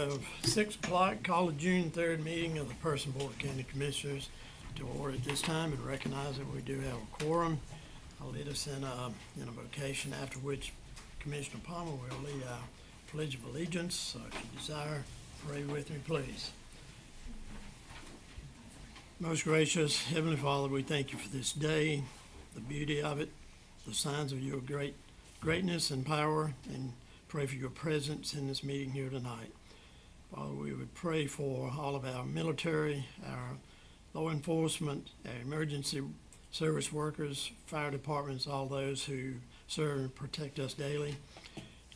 of 6 o'clock, call the June 3rd meeting of the Person Board of County Commissioners to order at this time and recognize that we do have a quorum. I'll lead us in a vocation, after which Commissioner Palmer will lead our Pledge of Allegiance. So if you desire, pray with me, please. Most gracious Heavenly Father, we thank you for this day, the beauty of it, the signs of your greatness and power, and pray for your presence in this meeting here tonight. Father, we would pray for all of our military, our law enforcement, our emergency service workers, fire departments, all those who serve and protect us daily.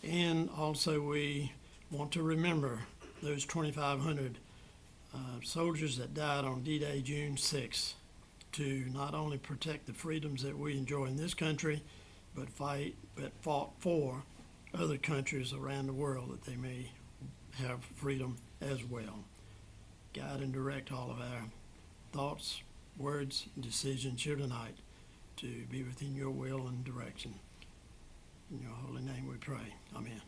And also we want to remember those 2,500 soldiers that died on D-Day, June 6th, to not only protect the freedoms that we enjoy in this country, but fought for other countries around the world that they may have freedom as well. Guide and direct all of our thoughts, words, and decisions here tonight to be within your will and direction. In your holy name we pray. Amen.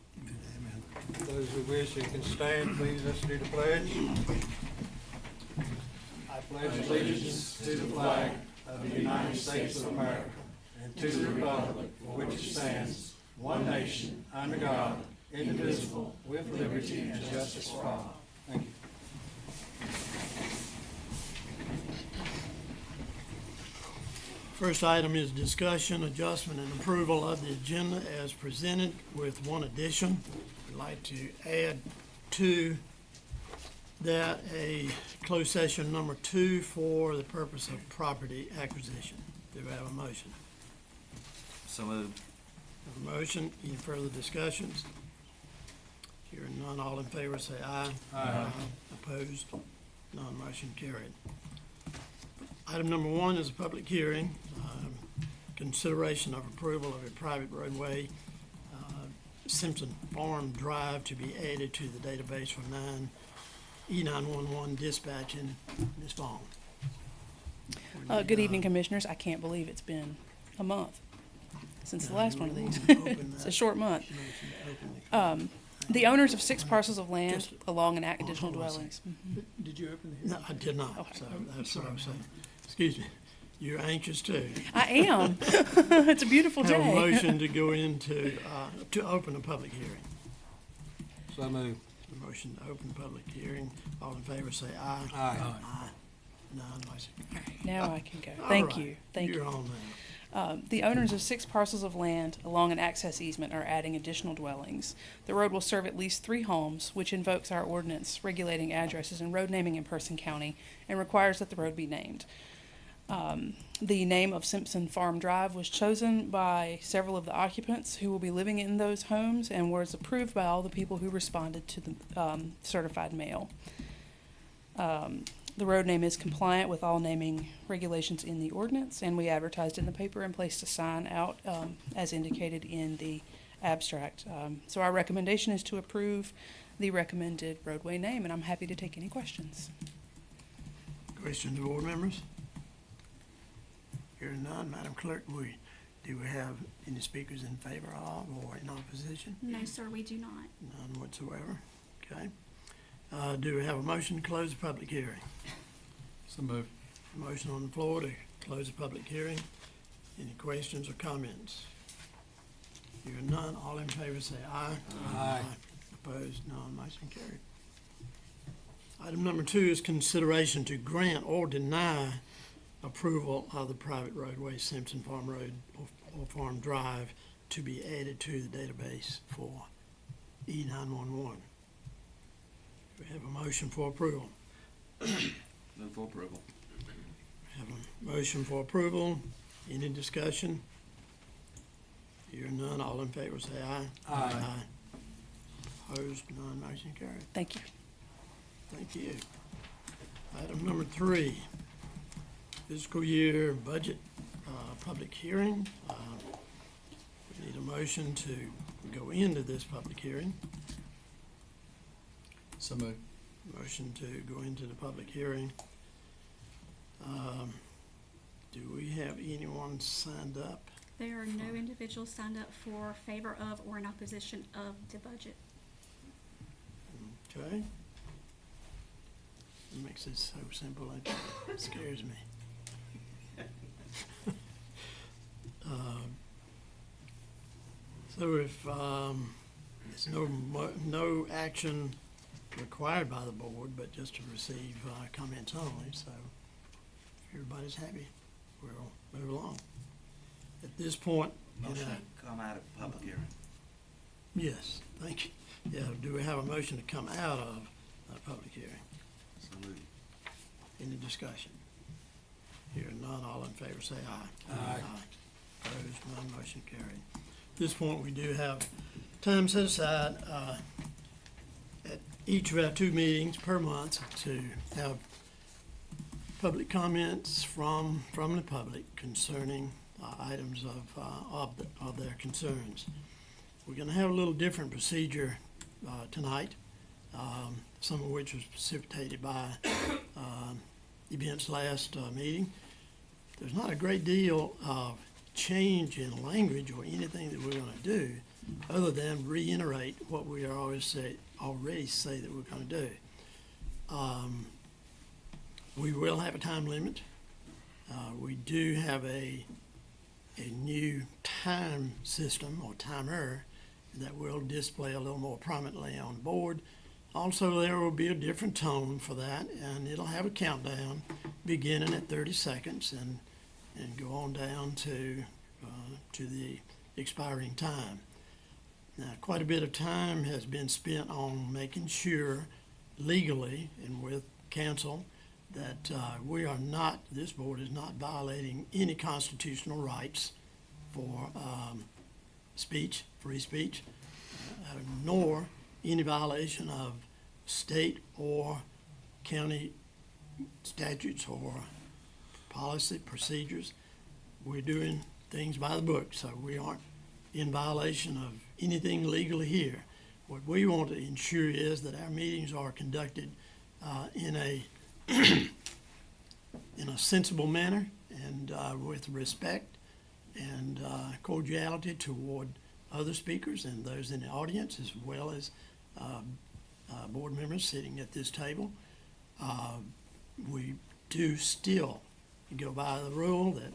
Amen. Those who wish, you can stand. Please, let's do the pledge. I pledge allegiance to the flag of the United States of America and to the republic for which it stands, one nation, under God, indivisible, with liberty and justice for all. Thank you. First item is discussion, adjustment, and approval of the agenda as presented with one addition. We'd like to add to that a closed session number 2 for the purpose of property acquisition. Do we have a motion? So moved. A motion. Any further discussions? Hearing none, all in favor say aye. Aye. Opposed? None. Motion carried. Item number 1 is a public hearing. Consideration of approval of a private roadway, Simpson Farm Drive, to be added to the database for E911 dispatching. Ms. Vaughn. Good evening, Commissioners. I can't believe it's been a month since the last one of these. Open It's that. a short month. Motion to open The owners of 6 parcels of land Just- along and additional hold on a dwellings. Did you open the. No, I did not. Okay. So that's what I'm saying. Excuse me. You're anxious too. I am. It's a beautiful Have a day. motion to go into, to open a public hearing. So moved. A motion to open the public hearing. All in favor say aye. Aye. Aye. None. Motion carried. Now I can go. All Thank right. you. Thank you. You're on now. The owners of 6 parcels of land along an access easement are adding additional dwellings. The road will serve at least 3 homes, which invokes our ordinance regulating addresses and road naming in Person County and requires that the road be named. The name of Simpson Farm Drive was chosen by several of the occupants who will be living in those homes and was approved by all the people who responded to the certified mail. The road name is compliant with all naming regulations in the ordinance, and we advertised in the paper and placed a sign out as indicated in the abstract. So our recommendation is to approve the recommended roadway name, and I'm happy to take any questions. Questions of board members? Hearing none, Madam Clerk, do we have any speakers in favor of or in opposition? No, sir, we do not. None whatsoever. Okay. Do we have a motion to close the public hearing? So moved. Motion on the floor to close the public hearing. Any questions or comments? Hearing none, all in favor say aye. Aye. Opposed? None. Motion carried. Item number 2 is consideration to grant or deny approval of the private roadway Simpson Farm Road or Farm Drive to be added to the database for E911. We have a motion for approval. Move for approval. We have a motion for approval. Any discussion? Hearing none, all in favor say aye. Aye. Opposed? None. Motion carried. Thank you. Thank you. Item number 3, fiscal year budget, public hearing. We need a motion to go into this public hearing. So moved. Motion to go into the public hearing. Do we have anyone signed up? There are no individuals signed up for favor of or in opposition of the budget. Okay. It makes it so simple, it scares me. So if there's no action required by the board, but just to receive comments only, so if everybody's happy, we'll move along. At this point, Motion to come out of public hearing. yes, thank you. Yeah, do we have a motion to come out of a public hearing? So moved. Any discussion? Hearing none, all in favor say aye. Aye. Opposed, none, motion carried. At this point, we do have time set aside at each of our 2 meetings per month to have public comments from the public concerning items of their concerns. We're going to have a little different procedure tonight, some of which was precipitated by events last meeting. There's not a great deal of change in language or anything that we're going to do other than reiterate what we already say that we're going to do. We will have a time limit. We do have a new time system or timer that will display a little more prominently on the board. Also, there will be a different tone for that, and it'll have a countdown beginning at 30 seconds and go on down to the expiring time. Now, quite a bit of time has been spent on making sure legally and with counsel that this board is not violating any constitutional rights for free speech, nor any violation of state or county statutes or policy procedures. We're doing things by the book, so we aren't in violation of anything legally here. What we want to ensure is that our meetings are conducted in a sensible manner and with respect and cordiality toward other speakers and those in the audience, as well as board members sitting at this table. We do still go by the rule that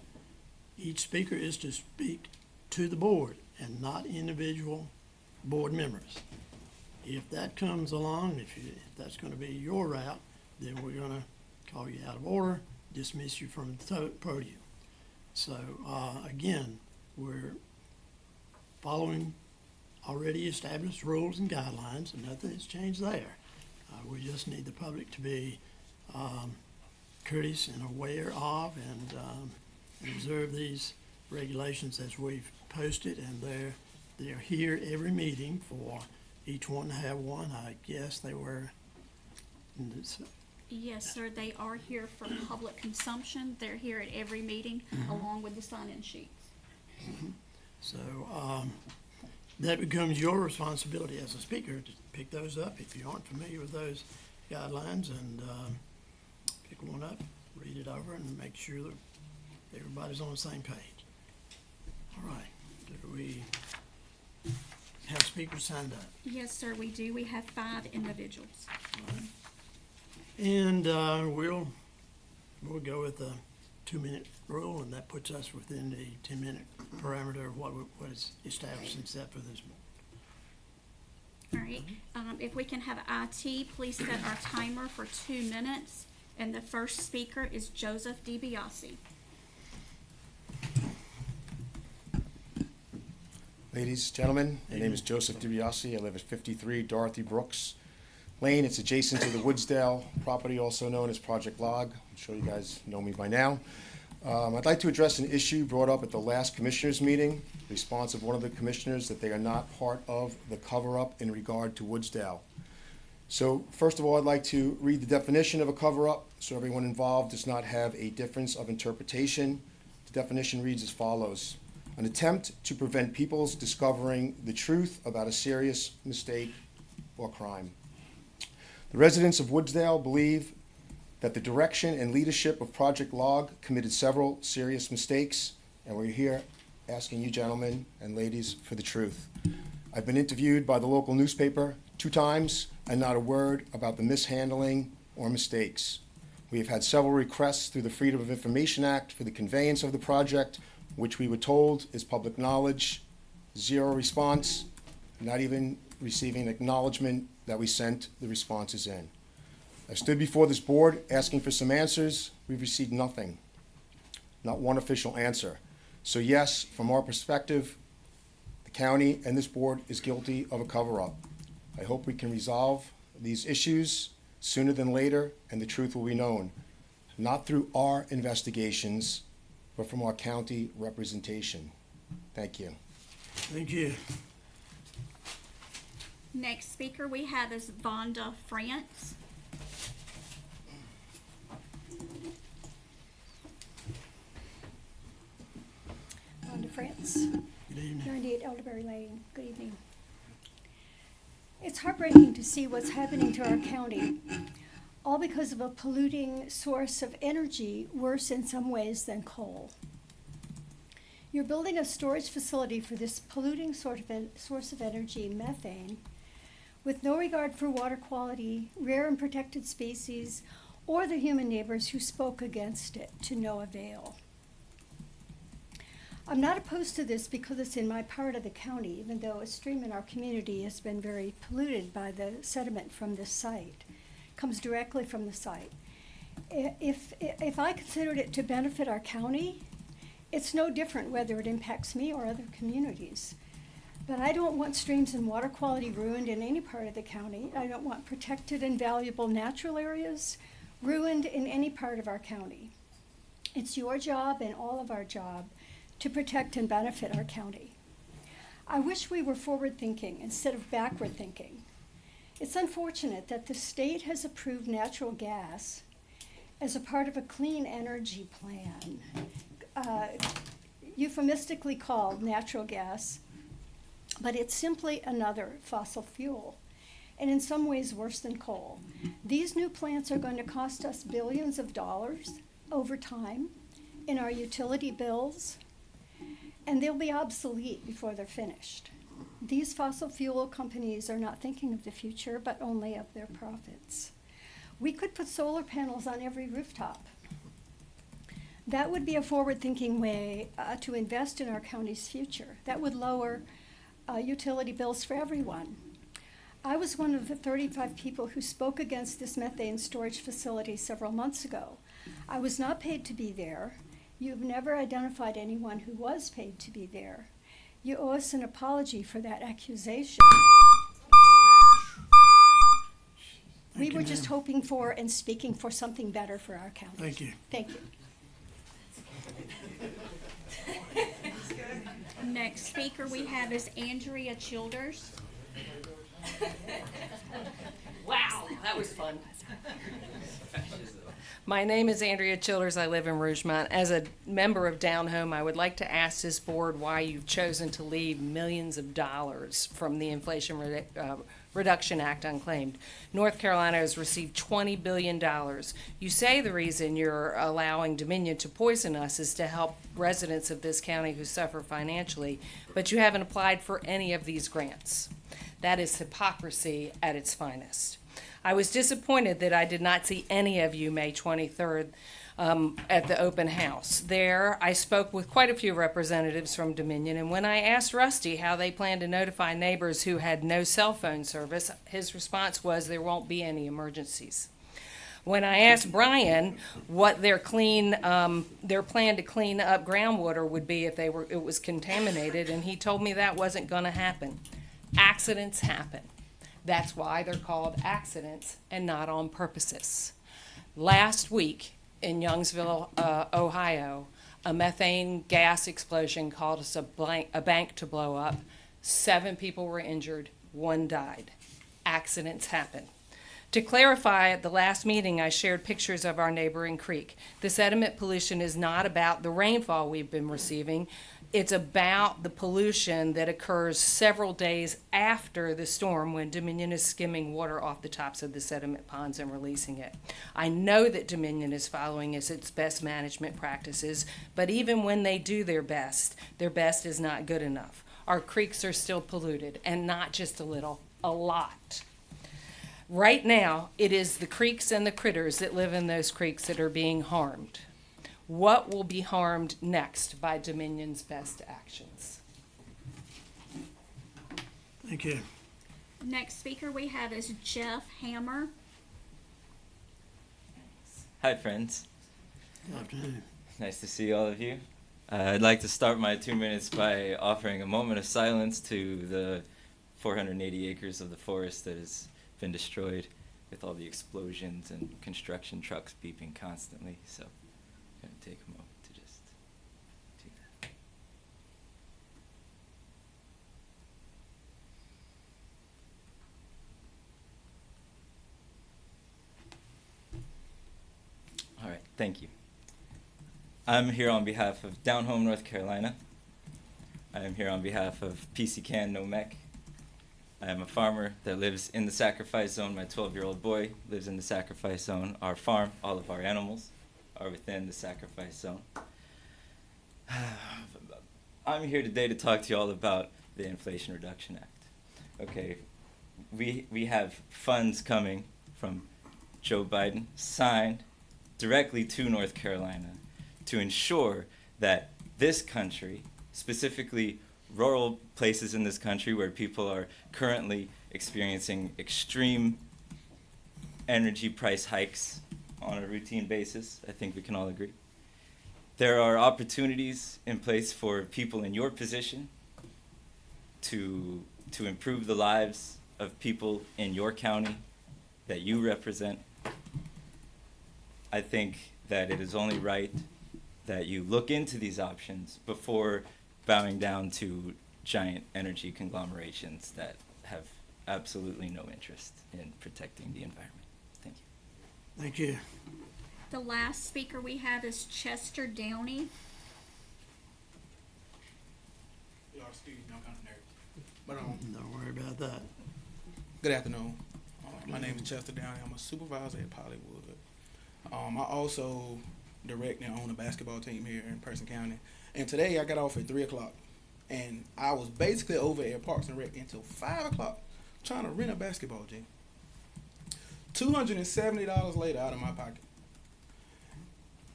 each speaker is to speak to the board and not individual board members. If that comes along, if that's going to be your route, then we're going to call you out of order, dismiss you from the podium. So again, we're following already established rules and guidelines, and nothing has changed there. We just need the public to be courteous and aware of and observe these regulations as we've posted, and they're here every meeting for each one to have one. I guess they were. Yes, sir, they are here for public consumption. They're here at every meeting along with the sign-in sheets. So that becomes your responsibility as a speaker to pick those up if you aren't familiar with those guidelines, and pick one up, read it over, and make sure that everybody's on the same page. All right, do we have speakers signed up? Yes, sir, we do. We have 5 individuals. All right. And we'll go with the 2-minute rule, and that puts us within the 10-minute parameter of what is established and set for this board. All right, if we can have IT, please set our timer for 2 minutes. And the first speaker is Joseph DiBiase. Ladies, gentlemen, my name is Joseph DiBiase. I live at 53 Dorothy Brooks Lane. It's adjacent to the Woodsdale property, also known as Project Log. I'm sure you guys know me by now. I'd like to address an issue brought up at the last commissioners meeting, the response of one of the commissioners that they are not part of the cover-up in regard to Woodsdale. So first of all, I'd like to read the definition of a cover-up so everyone involved does not have a difference of interpretation. The definition reads as follows: an attempt to prevent people's discovering the truth about a serious mistake or crime. The residents of Woodsdale believe that the direction and leadership of Project Log committed several serious mistakes, and we're here asking you gentlemen and ladies for the truth. I've been interviewed by the local newspaper, 2 times, and not a word about the mishandling or mistakes. We have had several requests through the Freedom of Information Act for the conveyance of the project, which we were told is public knowledge. 0 response, not even receiving acknowledgement that we sent the responses in. I've stood before this board asking for some answers. We've received nothing, not one official answer. So yes, from our perspective, the county and this board is guilty of a cover-up. I hope we can resolve these issues sooner than later, and the truth will be known, not through our investigations, but from our county representation. Thank you. Thank you. Next speaker we have is Vonda France. On to France, Good evening. 98 Elderberry Lane. Good evening. It's heartbreaking to see what's happening to our county, all because of a polluting source of energy, worse in some ways than coal. You're building a storage facility for this polluting source of energy, methane, with no regard for water quality, rare and protected species, or the human neighbors who spoke against it to no avail. I'm not opposed to this because it's in my part of the county, even though a stream in our community has been very polluted by the sediment from this site. It comes directly from the site. If I considered it to benefit our county, it's no different whether it impacts me or other communities. But I don't want streams and water quality ruined in any part of the county. I don't want protected and valuable natural areas ruined in any part of our county. It's your job and all of our job to protect and benefit our county. I wish we were forward-thinking instead of backward-thinking. It's unfortunate that the state has approved natural gas as a part of a clean energy plan, euphemistically called natural gas, but it's simply another fossil fuel, and in some ways worse than coal. These new plants are going to cost us billions of dollars over time in our utility bills, and they'll be obsolete before they're finished. These fossil fuel companies are not thinking of the future, but only of their profits. We could put solar panels on every rooftop. That would be a forward-thinking way to invest in our county's future. That would lower utility bills for everyone. I was one of the 35 people who spoke against this methane storage facility several months ago. I was not paid to be there. You've never identified anyone who was paid to be there. You owe us an apology for that accusation. We Thank you, were just ma'am. hoping for and speaking for something better for our county. Thank you. Thank you. Next speaker we have is Andrea Childers. Wow, that was fun. My name is Andrea Childers. I live in Rougemont. As a member of Down Home, I would like to ask this board why you've chosen to leave millions of dollars from the Inflation Reduction Act unclaimed. North Carolina has received $20 billion. You say the reason you're allowing Dominion to poison us is to help residents of this county who suffer financially, but you haven't applied for any of these grants. That is hypocrisy at its finest. I was disappointed that I did not see any of you May 23rd at the open house. There, I spoke with quite a few representatives from Dominion, and when I asked Rusty how they plan to notify neighbors who had no cell phone service, his response was there won't be any emergencies. When I asked Brian what their plan to clean up groundwater would be if it was contaminated, and he told me that wasn't going to happen. Accidents happen. That's why they're called accidents and not on purposes. Last week in Youngsville, Ohio, a methane gas explosion caused a bank to blow up. 7 people were injured, 1 died. Accidents happen. To clarify, at the last meeting, I shared pictures of our neighboring creek. The sediment pollution is not about the rainfall we've been receiving. It's about the pollution that occurs several days after the storm when Dominion is skimming water off the tops of the sediment ponds and releasing it. I know that Dominion is following its best management practices, but even when they do their best is not good enough. Our creeks are still polluted, and not just a little, a lot. Right now, it is the creeks and the critters that live in those creeks that are being harmed. What will be harmed next by Dominion's best actions? Thank you. Next speaker we have is Jeff Hammer. Hi, friends. Good afternoon. Nice to see all of you. I'd like to start my 2 minutes by offering a moment of silence to the 480 acres of the forest that has been destroyed with all the explosions and construction trucks beeping constantly. So I'm going to take a moment to just do that. All right, thank you. I'm here on behalf of Down Home, North Carolina. I am here on behalf of PCCAN NOMEC. I am a farmer that lives in the sacrifice zone. My 12-year-old boy lives in the sacrifice zone. Our farm, all of our animals are within the sacrifice zone. I'm here today to talk to you all about the Inflation Reduction Act. Okay, we have funds coming from Joe Biden signed directly to North Carolina to ensure that this country, specifically rural places in this country where people are currently experiencing extreme energy price hikes on a routine basis, I think we can all agree. There are opportunities in place for people in your position to improve the lives of people in your county that you represent. I think that it is only right that you look into these options before bowing down to giant energy conglomerations that have absolutely no interest in protecting the environment. Thank you. Thank you. The last speaker we have is Chester Downey. Y'all excuse me, I'm kind of nervous. But Don't worry about that. good afternoon. My name is Chester Downey. I'm a supervisor at Pollywood. I also direct and own a basketball team here in Person County. And today I got off at 3 o'clock. And I was basically over at Parks and Rec until 5 o'clock trying to rent a basketball gym. $270 later out of my pocket.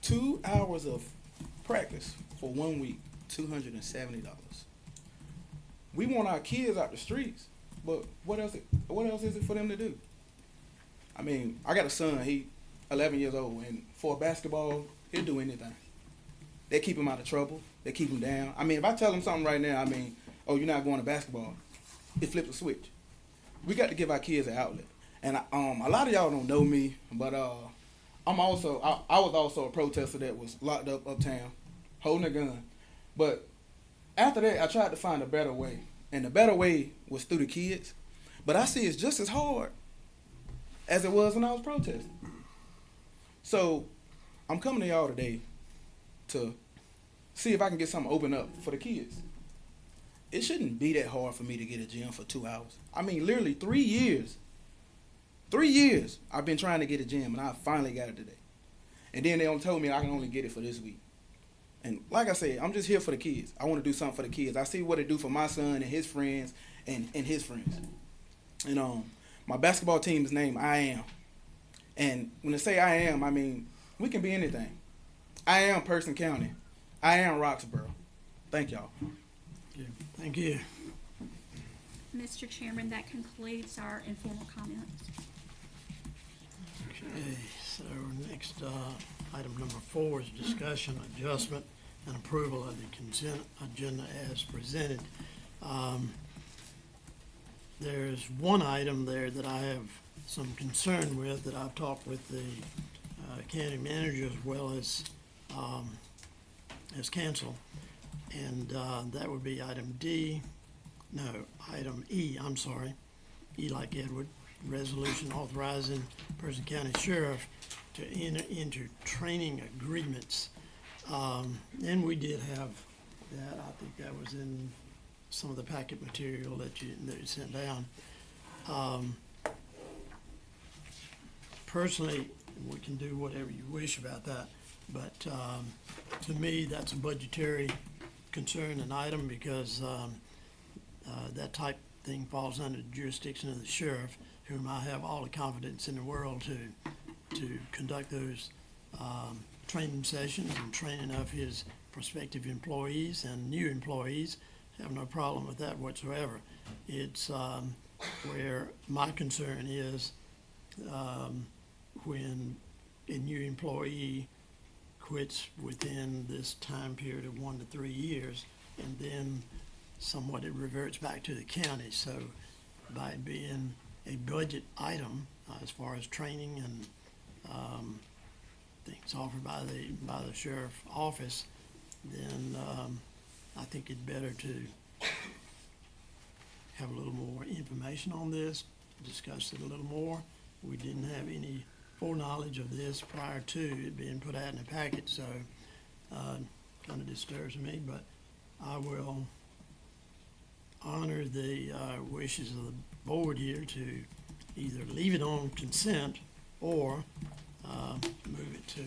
2 hours of practice for 1 week, $270. We want our kids out the streets, but what else is it for them to do? I mean, I got a son, he 11 years old, and for basketball, he'll do anything. They keep him out of trouble. They keep him down. I mean, if I tell him something right now, I mean, oh, you're not going to basketball, it flips a switch. We got to give our kids an outlet. And a lot of y'all don't know me, but I was also a protester that was locked up uptown, holding a gun. But after that, I tried to find a better way. And the better way was through the kids. But I see it's just as hard as it was when I was protesting. So I'm coming to y'all today to see if I can get something open up for the kids. It shouldn't be that hard for me to get a gym for 2 hours. I mean, literally 3 years. 3 years I've been trying to get a gym, and I finally got it today. And then they told me I can only get it for this week. And like I said, I'm just here for the kids. I want to do something for the kids. I see what it do for my son and his friends and his friends. And my basketball team is named I Am. And when I say I Am, I mean, we can be anything. I am Person County. I am Roxborough. Thank y'all. Thank you. Mr. Chairman, that concludes our informal comments. Okay, so next, item number 4 is discussion, adjustment, and approval of the consent agenda as presented. There's one item there that I have some concern with, that I've talked with the county manager as well as council, and that would be item item E, I'm sorry, E like Edward, resolution authorizing Person County Sheriff to enter into training agreements. And we did have that, I think that was in some of the packet material that you sent down. Personally, we can do whatever you wish about that, but to me, that's a budgetary concern and item, because that type thing falls under the jurisdiction of the sheriff. whom I have all the confidence in the world to conduct those training sessions and training of his prospective employees and new employees. Have no problem with that whatsoever. It's where my concern is when a new employee quits within this time period of 1 to 3 years, and then somewhat it reverts back to the county. So by it being a budget item as far as training and things offered by the sheriff office, then I think it's better to have a little more information on this, discuss it a little more. We didn't have any foreknowledge of this prior to it being put out in the packet, so kind of disturbs me, but I will honor the wishes of the board here to either leave it on consent or move it to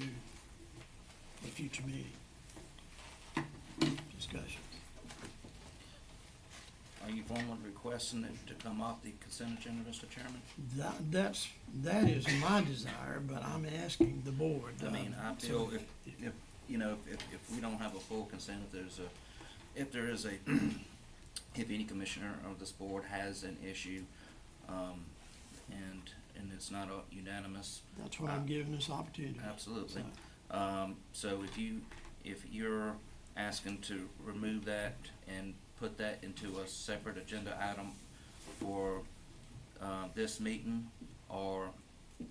a future meeting. Discussion. Are you formally requesting it to come off the consent agenda, Mr. Chairman? That is my desire, but I'm asking the board. I mean, I feel if, you know, if we don't have a full consent, if any commissioner of this board has an issue, and it's not unanimous. That's why I'm giving this opportunity. Absolutely. So, So if you're asking to remove that and put that into a separate agenda item for, this meeting, or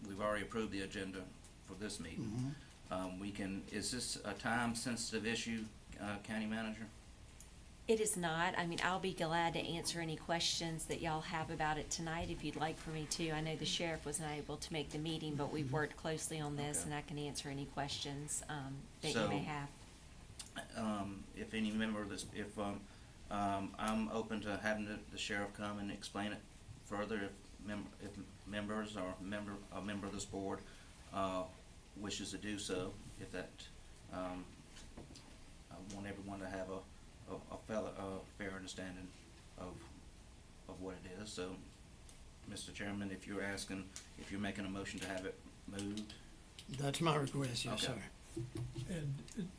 we've already approved the agenda for this meeting. Is this a time-sensitive issue, County Manager? It is not. I mean, I'll be glad to answer any questions that y'all have about it tonight if you'd like for me to. I know the sheriff was not able to make the meeting, but we've worked closely on this, Okay. and I can answer any questions that you So- may have. If any member of this, I'm open to having the sheriff come and explain it further if members or a member of this board, wishes to do so, if that, I want everyone to have a fair understanding of what it is. So, Mr. Chairman, if you're making a motion to have it moved, that's my request, yes, Okay. sir. And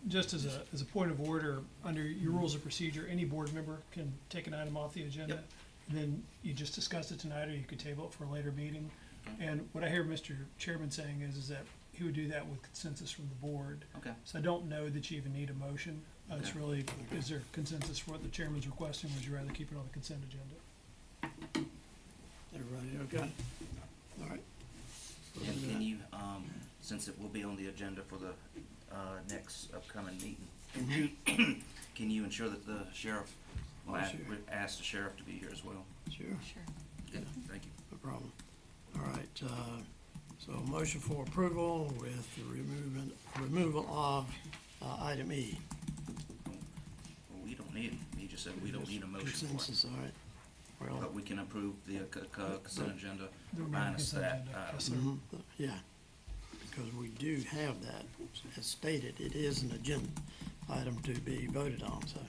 just as a point of order, under your rules of procedure, any board member can take an item off the agenda. Yep. And then you just discuss it tonight, or you could table it for a later meeting. Okay. And what I hear Mr. Chairman saying is that he would do that with consensus from the board. okay. So I don't know that you even need a motion. It's Okay. really, is there consensus for what the chairman's requesting? Would you rather keep it on the consent agenda? Everybody okay? All right. And can you, since it will be on the agenda for the, next upcoming meeting, can you ensure that the sheriff, Oh, sure. ask the sheriff to be here as well? Sure, Sure. Good, thank you. no problem. All right, so motion for approval with the removal of item E. Well, we don't need, he just said we don't need a motion for it. Consensus, all right. Well, But we can approve the consent agenda The remaining minus consent that. agenda. Yes, sir. yeah, because we do have that, as stated, it is an agenda item to be voted on, so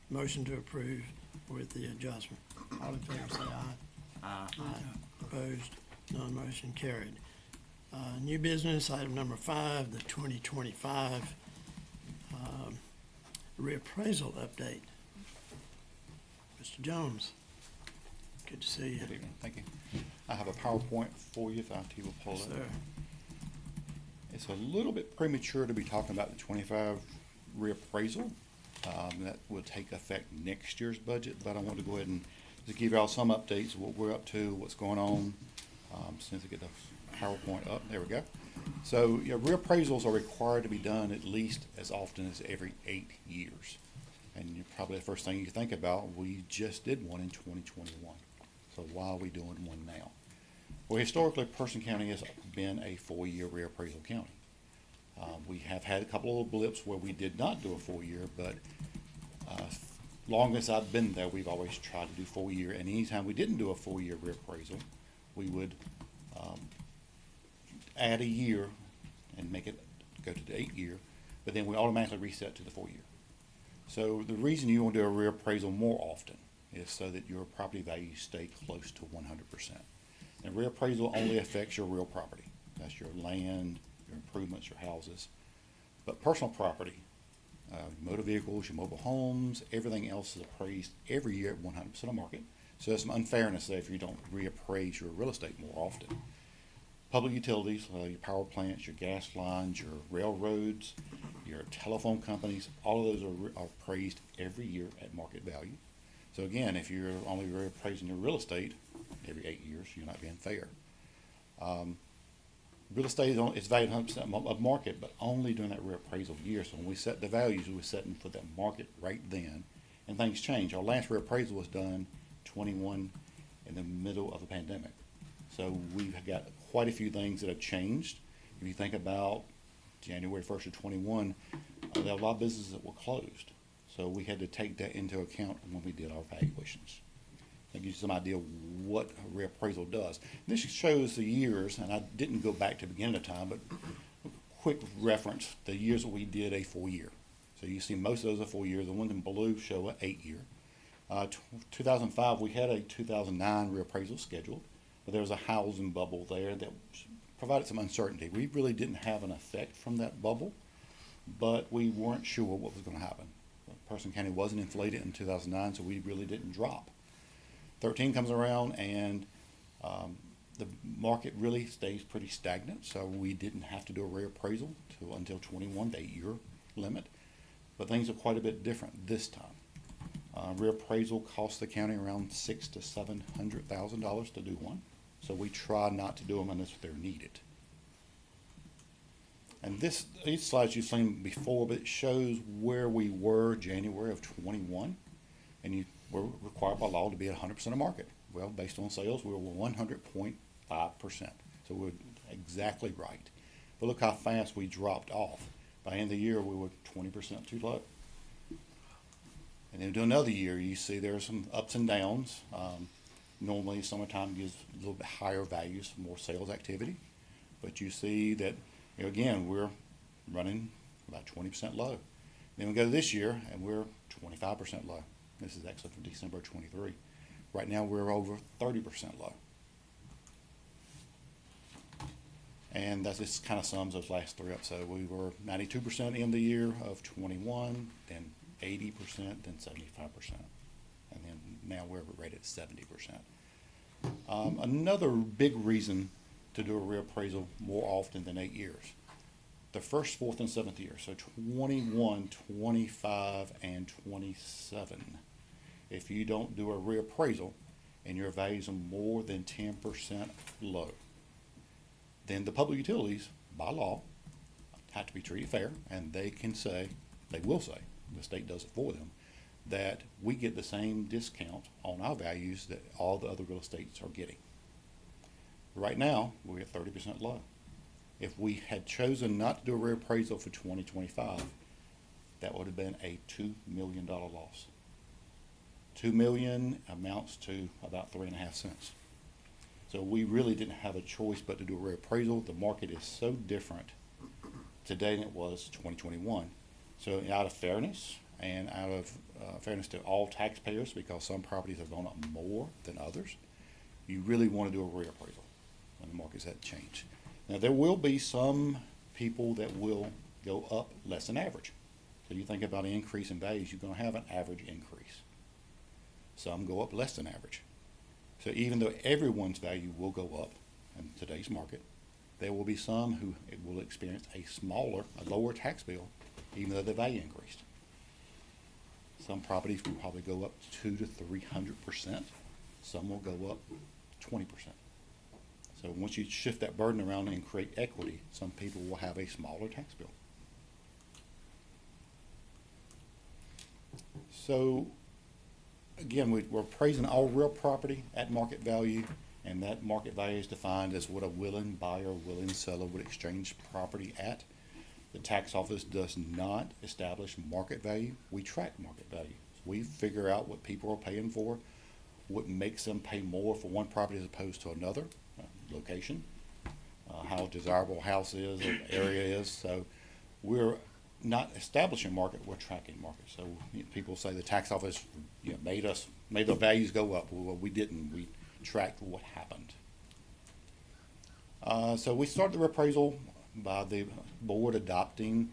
motion to approve with the adjustment. All in favor, say aye. Aye. Opposed? None motion carried. New business, item number 5, the 2025 reappraisal update. Mr. Jones, good to see you. Good evening, thank you. I have a PowerPoint for you, if IT will pull Yes, it. sir. It's a little bit premature to be talking about the 25 reappraisal. That will take effect next year's budget, but I want to go ahead and just give y'all some updates, of what we're up to, what's going on. Since I get the PowerPoint up, there we go. So, reappraisals are required to be done at least as often as every 8 years. And probably the first thing you think about, we just did one in 2021. So why are we doing one now? Well, historically, Person County has been a 4-year reappraisal county. We have had a couple of blips where we did not do a 4-year, but long as I've been there, we've always tried to do 4-year. And anytime we didn't do a 4-year reappraisal, we would add a year and make it go to the 8-year, but then we automatically reset to the 4-year. So the reason you want to do a reappraisal more often is so that your property values stay close to 100%. And reappraisal only affects your real property. That's your land, your improvements, your houses. But personal property, motor vehicles, your mobile homes, everything else is appraised every year at 100% of market. So there's some unfairness there if you don't reappraise your real estate more often. Public utilities, your power plants, your gas lines, your railroads, your telephone companies, all of those are appraised every year at market value. So again, if you're only reappraising your real estate every 8 years, you're not being fair. Real estate is valued 100% of market, but only during that reappraisal year. So when we set the values, we're setting for that market right then, and things change. Our last reappraisal was done 21 in the middle of the pandemic. So we've got quite a few things that have changed. If you think about January 1st of 21, there were a lot of businesses that were closed. So we had to take that into account when we did our valuations. That gives you some idea of what a reappraisal does. This shows the years, and I didn't go back to the beginning of time, but quick reference, the years that we did a full year. So you see most of those are full year. The ones in blue show an 8-year. 2005, we had a 2009 reappraisal scheduled, but there was a housing bubble there that provided some uncertainty. We really didn't have an effect from that bubble, but we weren't sure what was going to happen. Person County wasn't inflated in 2009, so we really didn't drop. 13 comes around, and the market really stays pretty stagnant, so we didn't have to do a reappraisal until 21, the 8-year limit. But things are quite a bit different this time. Reappraisal costs the county around $600,000 to $700,000 to do one, so we try not to do them unless they're needed. And these slides you've seen before, but it shows where we were January of 21, and you were required by law to be at 100% of market. Well, based on sales, we were 100.5%, so we're exactly right. But look how fast we dropped off. By the end of the year, we were 20% too low. And then do another year, you see there are some ups and downs. Normally, summertime gives a little bit higher values, more sales activity. But you see that, again, we're running about 20% low. Then we go to this year, and we're 25% low. This is actually from December 23. Right now, we're over 30% low. And that just kind of sums those last three up. So we were 92% in the year of 21, then 80%, then 75%. And then now we're rated 70%. Another big reason to do a reappraisal more often than 8 years. The first, fourth, and seventh year, so 21, 25, and 27. If you don't do a reappraisal and your values are more than 10% low, then the public utilities, by law, have to be treated fair, and they will say, the state does it for them, that we get the same discount on our values that all the other real estates are getting. Right now, we're at 30% low. If we had chosen not to do a reappraisal for 2025, that would have been a $2 million loss. $2 million amounts to about 3.5 cents. So we really didn't have a choice but to do a reappraisal. The market is so different today than it was 2021. So out of fairness, and out of fairness to all taxpayers, because some properties have gone up more than others, you really want to do a reappraisal when the markets have changed. Now, there will be some people that will go up less than average. So you think about an increase in values, you're going to have an average increase. Some go up less than average. So even though everyone's value will go up in today's market, there will be some who will experience a lower tax bill, even though the value increased. Some properties will probably go up 200 to 300%. Some will go up 20%. So once you shift that burden around and create equity, some people will have a smaller tax bill. So again, we're appraising all real property at market value, and that market value is defined as what a willing buyer, willing seller would exchange property at. The tax office does not establish market value. We track market value. We figure out what people are paying for, what makes them pay more for one property as opposed to another, location, how desirable a house is, or area is. So we're not establishing market, we're tracking market. So people say the tax office made the values go up. Well, we didn't. We tracked what happened. So we started the reappraisal by the board adopting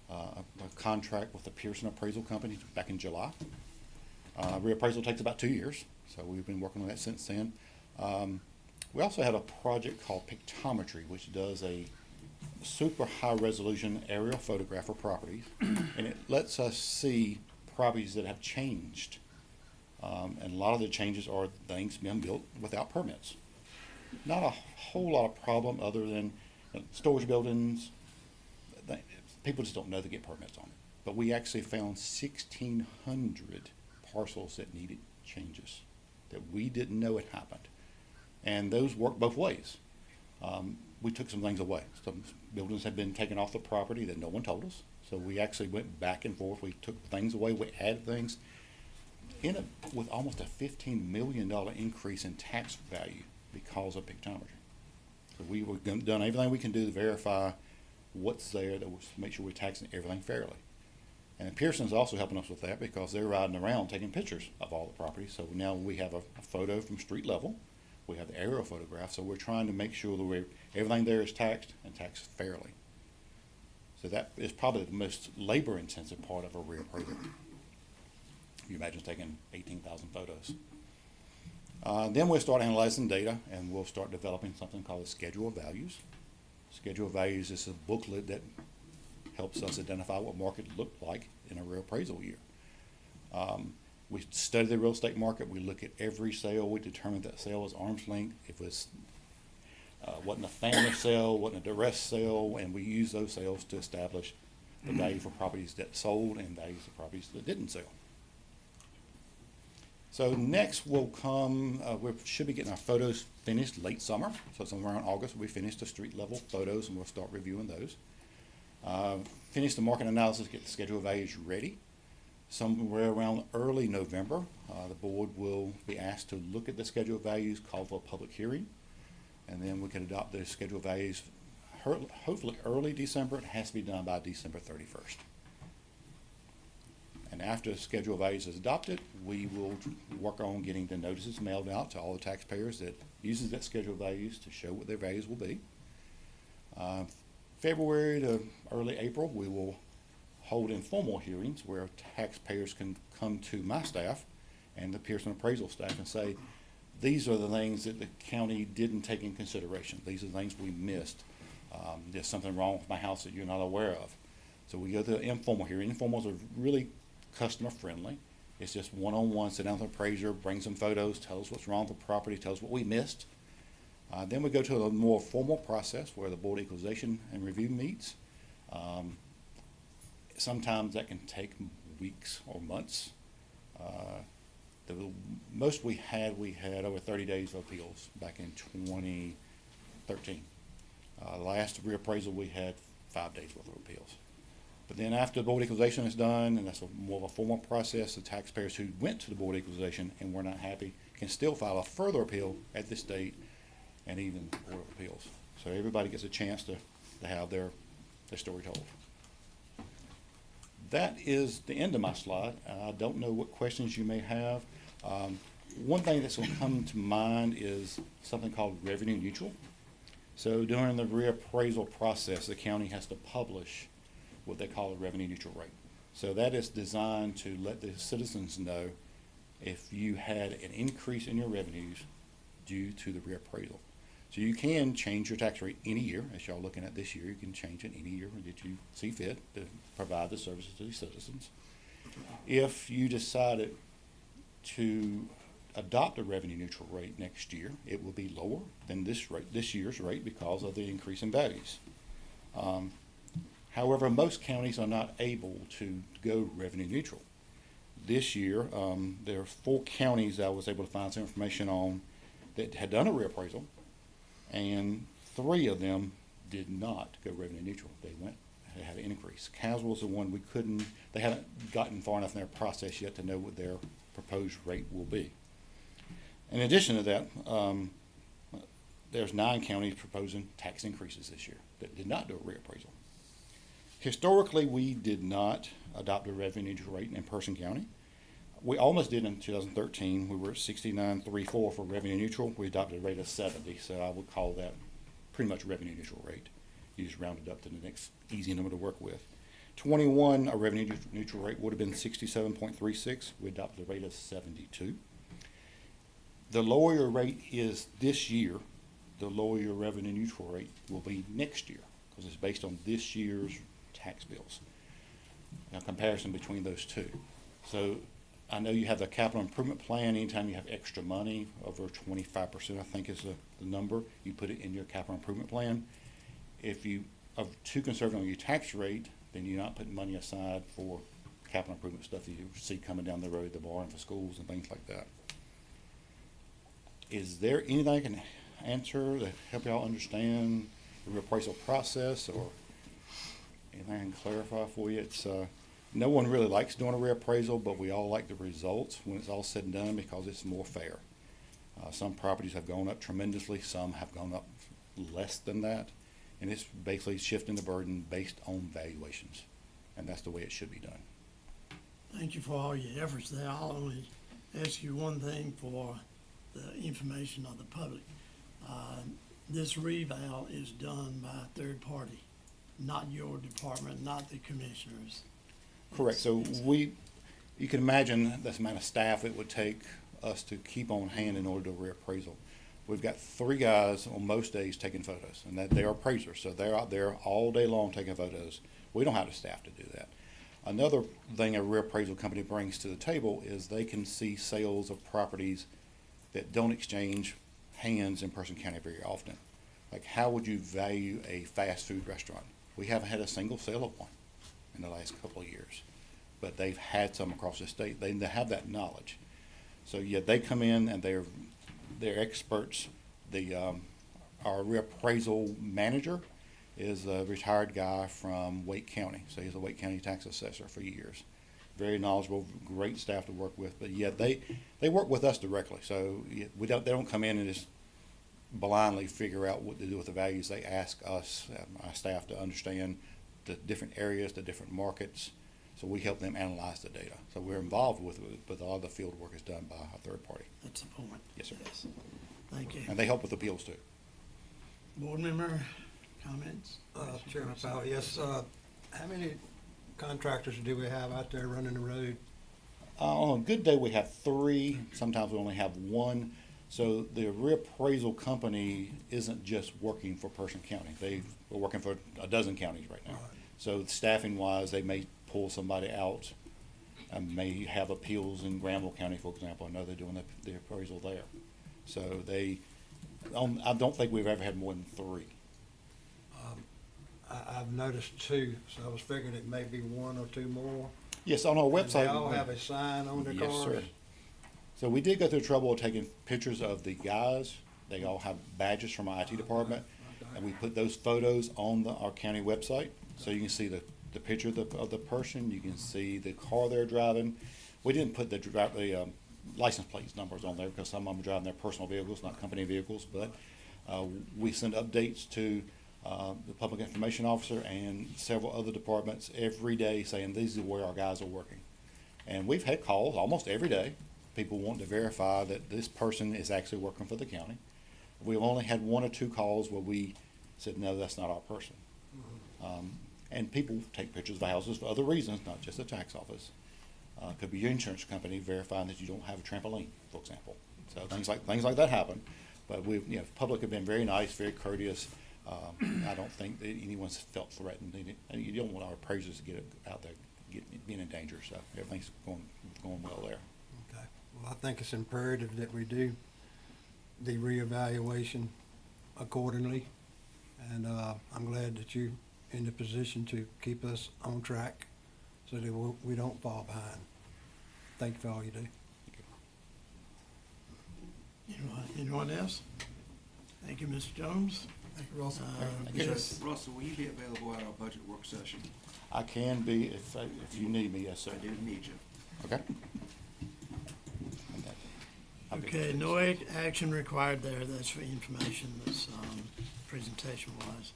a contract with the Pearson Appraisal Company back in July. Reappraisal takes about 2 years, so we've been working on that since then. We also have a project called Pictometry, which does a super high resolution aerial photograph of properties, and it lets us see properties that have changed. And a lot of the changes are things being built without permits. Not a whole lot of problem other than storage buildings. People just don't know to get permits on it. But we actually found 1,600 parcels that needed changes that we didn't know had happened. And those work both ways. We took some things away. Some buildings had been taken off the property that no one told us. So we actually went back and forth. We took things away, we added things. With almost a $15 million increase in tax value because of Pictometry. So we've done everything we can do to verify what's there, to make sure we're taxing everything fairly. And Pearson's also helping us with that because they're riding around taking pictures of all the properties. So now we have a photo from street level. We have the aerial photograph. So we're trying to make sure that everything there is taxed and taxed fairly. So that is probably the most labor intensive part of a reappraisal. You imagine taking 18,000 photos. Then we'll start analyzing data and we'll start developing something called a schedule of values. Schedule of values is a booklet that helps us identify what market looked like in a reappraisal year. We study the real estate market. We look at every sale. We determine that sale was arm's length. If it was wasn't a family sale, wasn't a duress sale, and we use those sales to establish the value for properties that sold and values for properties that didn't sell. So next will come, we should be getting our photos finished late summer. So somewhere around August, we finish the street level photos and we'll start reviewing those. Finish the market analysis, get the schedule of values ready. Somewhere around early November, the board will be asked to look at the schedule of values, call for a public hearing, and then we can adopt those schedule of values hopefully early December. It has to be done by December 31st. And after the schedule of values is adopted, we will work on getting the notices mailed out to all the taxpayers that uses that schedule of values to show what their values will be. February to early April, we will hold informal hearings where taxpayers can come to my staff and the Pearson Appraisal staff and say, these are the things that the county didn't take in consideration. These are the things we missed. There's something wrong with my house that you're not aware of. So we go to the informal hearing. Informals are really customer friendly. It's just one-on-one, sit down with an appraiser, bring some photos, tell us what's wrong with the property, tell us what we missed. Then we go to a more formal process where the Board of Equalization and Review meets. Sometimes that can take weeks or months. The most we had over 30 days of appeals back in 2013. Last reappraisal we had 5 days worth of appeals. But then after the Board of Equalization is done, and that's more of a formal process, the taxpayers who went to the Board of Equalization and were not happy can still file a further appeal at this date and even Board of Appeals. So everybody gets a chance to have their story told. That is the end of my slide. I don't know what questions you may have. One thing that's going to come to mind is something called revenue neutral. So during the reappraisal process, the county has to publish what they call a revenue neutral rate. So that is designed to let the citizens know if you had an increase in your revenues due to the reappraisal. So you can change your tax rate any year, as y'all looking at this year. You can change it any year that you see fit to provide the services to the citizens. If you decided to adopt a revenue neutral rate next year, it will be lower than this year's rate because of the increase in values. However, most counties are not able to go revenue neutral. This year, there are 4 counties I was able to find some information on that had done a reappraisal, and 3 of them did not go revenue neutral. They had an increase. Caswell was the one they haven't gotten far enough in their process yet to know what their proposed rate will be. In addition to that, there's 9 counties proposing tax increases this year that did not do a reappraisal. Historically, we did not adopt a revenue neutral rate in Person County. We almost did in 2013. We were at 69.34 for revenue neutral. We adopted a rate of 70, so I would call that pretty much revenue neutral rate. You just round it up to the next easy number to work with. 21, our revenue neutral rate would have been 67.36. We adopted a rate of 72. The lower your rate is this year, the lower your revenue neutral rate will be next year, because it's based on this year's tax bills. A comparison between those two. So I know you have the capital improvement plan. Anytime you have extra money, over 25%, I think is the number, you put it in your capital improvement plan. If you are too conservative on your tax rate, then you're not putting money aside for capital improvement stuff that you see coming down the road, the borrowing for schools and things like that. Is there anything I can answer to help y'all understand the reappraisal process, or anything I can clarify for you? It's no one really likes doing a reappraisal, but we all like the results when it's all said and done because it's more fair. Some properties have gone up tremendously, some have gone up less than that, and it's basically shifting the burden based on valuations, and that's the way it should be done. Thank you for all your efforts there. I'll only ask you one thing for the information of the public. This reval is done by a third party, not your department, not the commissioners. Correct. So you can imagine the amount of staff it would take us to keep on hand in order to do a reappraisal. We've got 3 guys on most days taking photos, and that they are appraisers, so they're out there all day long taking photos. We don't have the staff to do that. Another thing a reappraisal company brings to the table is they can see sales of properties that don't exchange hands in Person County very often. Like, how would you value a fast food restaurant? We haven't had a single sale of one in the last couple of years, but they've had some across the state. They have that knowledge. So yeah, they come in and they're experts. Our reappraisal manager is a retired guy from Wake County, so he's a Wake County tax assessor for years. Very knowledgeable, great staff to work with. But yeah, they work with us directly. So yeah, they don't come in and just blindly figure out what to do with the values. They ask us, our staff, to understand the different areas, the different markets. So we help them analyze the data. So we're involved with it, but all the field work is done by a third party. That's the point. Yes, sir. Yes. Thank you. And they help with appeals too. Board member comments? Chairman Powell, yes, how many contractors do we have out there running the road? On a good day, we have 3. Sometimes we only have 1. So the reappraisal company isn't just working for Person County. They're working for a dozen counties right now. Right. So staffing wise, they may pull somebody out and may have appeals in Granville County, for example. I know they're doing the appraisal there. So I don't think we've ever had more than 3. I've noticed 2, so I was figuring it may be 1 or 2 more. Yes, on our And website. they all have a sign on their Yes, cars? sir. So we did go through trouble of taking pictures of the guys. They all have badges from our IT department, and we put those photos on our county website. So you can see the picture of the person, you can see the car they're driving. We didn't put the license plate numbers on there because some of them are driving their personal vehicles, not company vehicles, but we send updates to the public information officer and several other departments every day saying these are where our guys are working. And we've had calls almost every day, people wanting to verify that this person is actually working for the county. We've only had 1 or 2 calls where we said, no, that's not our person. And people take pictures of houses for other reasons, not just the tax office. Could be your insurance company verifying that you don't have a trampoline, for example. So things like that happen. But public have been very nice, very courteous. I don't think that anyone's felt threatened. You don't want our appraisers to get out there being in danger. So everything's going well there. Okay, well, I think it's imperative that we do the reevaluation accordingly. And I'm glad that you're in the position to keep us on track so that we don't fall behind. Thank you for all you do. Anyone else? Thank you, Mr. Jones. Thank you, Russell. Yes. Russell, will you be available at our budget work session? I can be if you need me, yes, sir. I do need you. Okay. Okay, no action required there. That's for information, this presentation was.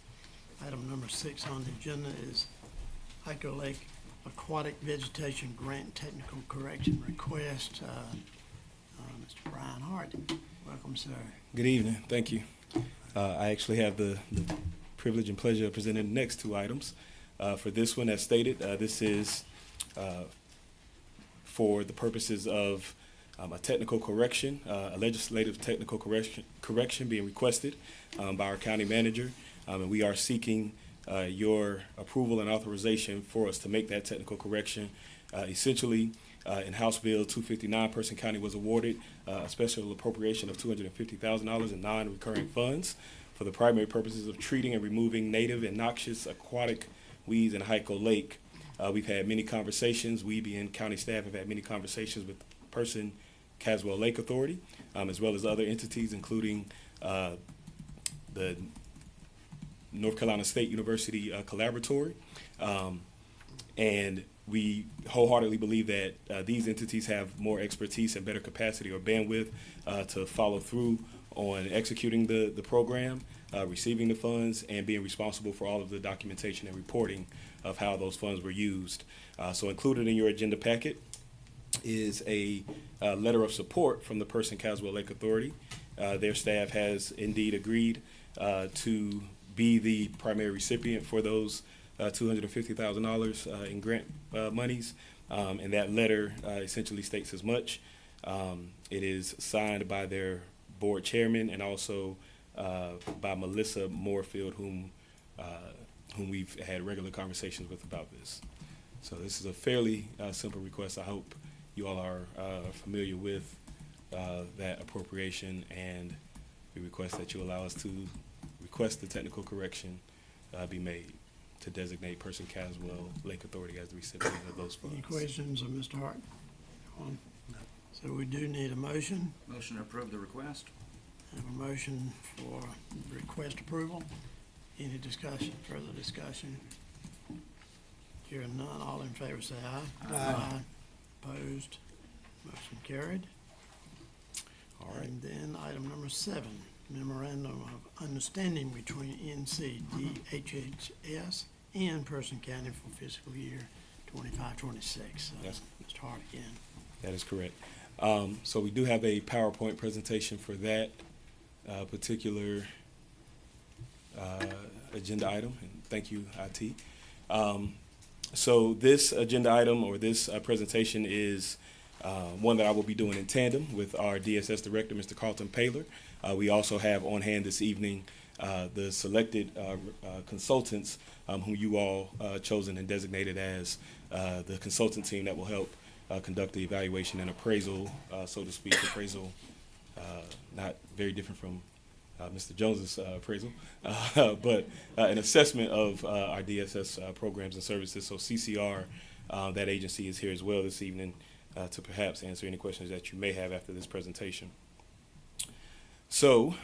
Item number 6 on the agenda is Hiker Lake Aquatic Vegetation Grant Technical Correction Request. Mr. Brian Hart, welcome, sir. Good evening, thank you. I actually have the privilege and pleasure of presenting the next two items. For this one, as stated, this is for the purposes of a technical correction, a legislative technical correction being requested by our county manager. And we are seeking your approval and authorization for us to make that technical correction. Essentially, in House Bill 259, Person County was awarded a special appropriation of $250,000 in non-recurring funds for the primary purposes of treating and removing native and noxious aquatic weeds in Hyco Lake. We've had many conversations. We, being county staff, have had many conversations with Person Caswell Lake Authority, as well as other entities, including the North Carolina State University Collaboratory. And we wholeheartedly believe that these entities have more expertise and better capacity or bandwidth to follow through on executing the program, receiving the funds, and being responsible for all of the documentation and reporting of how those funds were used. So included in your agenda packet is a letter of support from the Person Caswell Lake Authority. Their staff has indeed agreed to be the primary recipient for those $250,000 in grant monies, and that letter essentially states as much. It is signed by their board chairman and also by Melissa Moorfield, whom we've had regular conversations with about this. So this is a fairly simple request. I hope you all are familiar with that appropriation, and we request that you allow us to request the technical correction be made to designate Person Caswell Lake Authority as the recipient of those funds. Any questions of Mr. Hart? So we do need a motion. Motion to approve the request. Have a motion for request approval. Any discussion, further discussion? Hearing none, all in favor say aye. Aye. Opposed? Motion carried. All right. And then item number 7, memorandum of understanding between NCDHHS and Person County for fiscal year 25-26. Yes. Mr. Hart again. That is correct. So we do have a PowerPoint presentation for that particular agenda item, and thank you, IT. So this agenda item or this presentation is one that I will be doing in tandem with our DSS director, Mr. Carlton Paylor. We also have on hand this evening the selected consultants whom you all chosen and designated as the consultant team that will help conduct the evaluation and appraisal, so to speak, appraisal, not very different from Mr. Jones's appraisal, but an assessment of our DSS programs and services. So CCR, that agency, is here as well this evening to perhaps answer any questions that you may have after this presentation. So,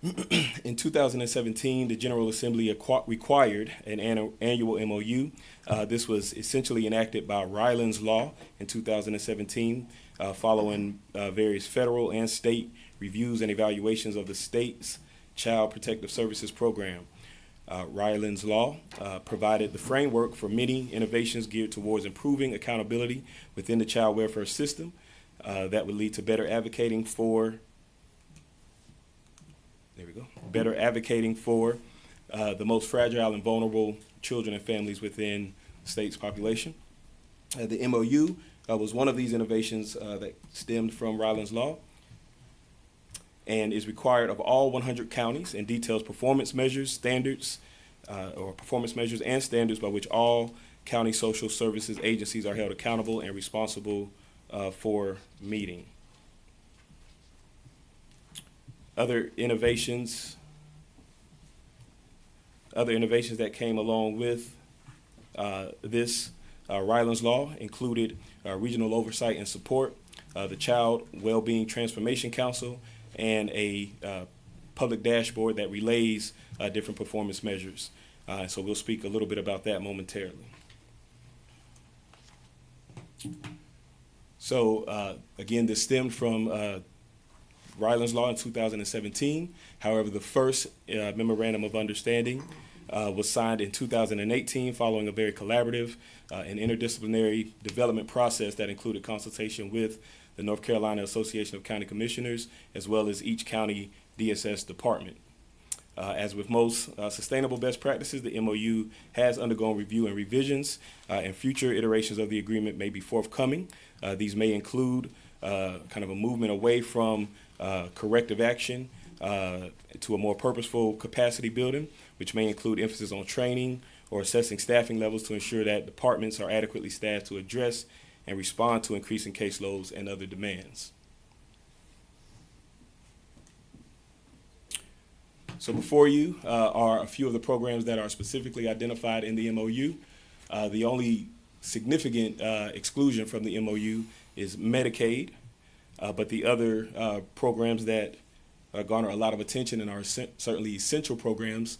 in 2017, the General Assembly required an annual MOU. This was essentially enacted by Ryland's Law in 2017, following various federal and state reviews and evaluations of the state's Child Protective Services program. Ryland's Law provided the framework for many innovations geared towards improving accountability within the child welfare system that would lead to better advocating for the most fragile and vulnerable children and families within the state's population. The MOU was one of these innovations that stemmed from Ryland's Law and is required of all 100 counties and details performance measures, standards, or performance measures and standards by which all county social services agencies are held accountable and responsible for meeting. Other innovations that came along with this Ryland's Law included regional oversight and support, the Child Wellbeing Transformation Council, and a public dashboard that relays different performance measures. So we'll speak a little bit about that momentarily. So again, this stemmed from Ryland's Law in 2017. However, the first memorandum of understanding was signed in 2018 following a very collaborative and interdisciplinary development process that included consultation with the North Carolina Association of County Commissioners, as well as each county DSS department. As with most sustainable best practices, the MOU has undergone review and revisions, and future iterations of the agreement may be forthcoming. These may include kind of a movement away from corrective action to a more purposeful capacity building, which may include emphasis on training or assessing staffing levels to ensure that departments are adequately staffed to address and respond to increasing caseloads and other demands. So before you are a few of the programs that are specifically identified in the MOU. The only significant exclusion from the MOU is Medicaid, but the other programs that garner a lot of attention and are certainly essential programs,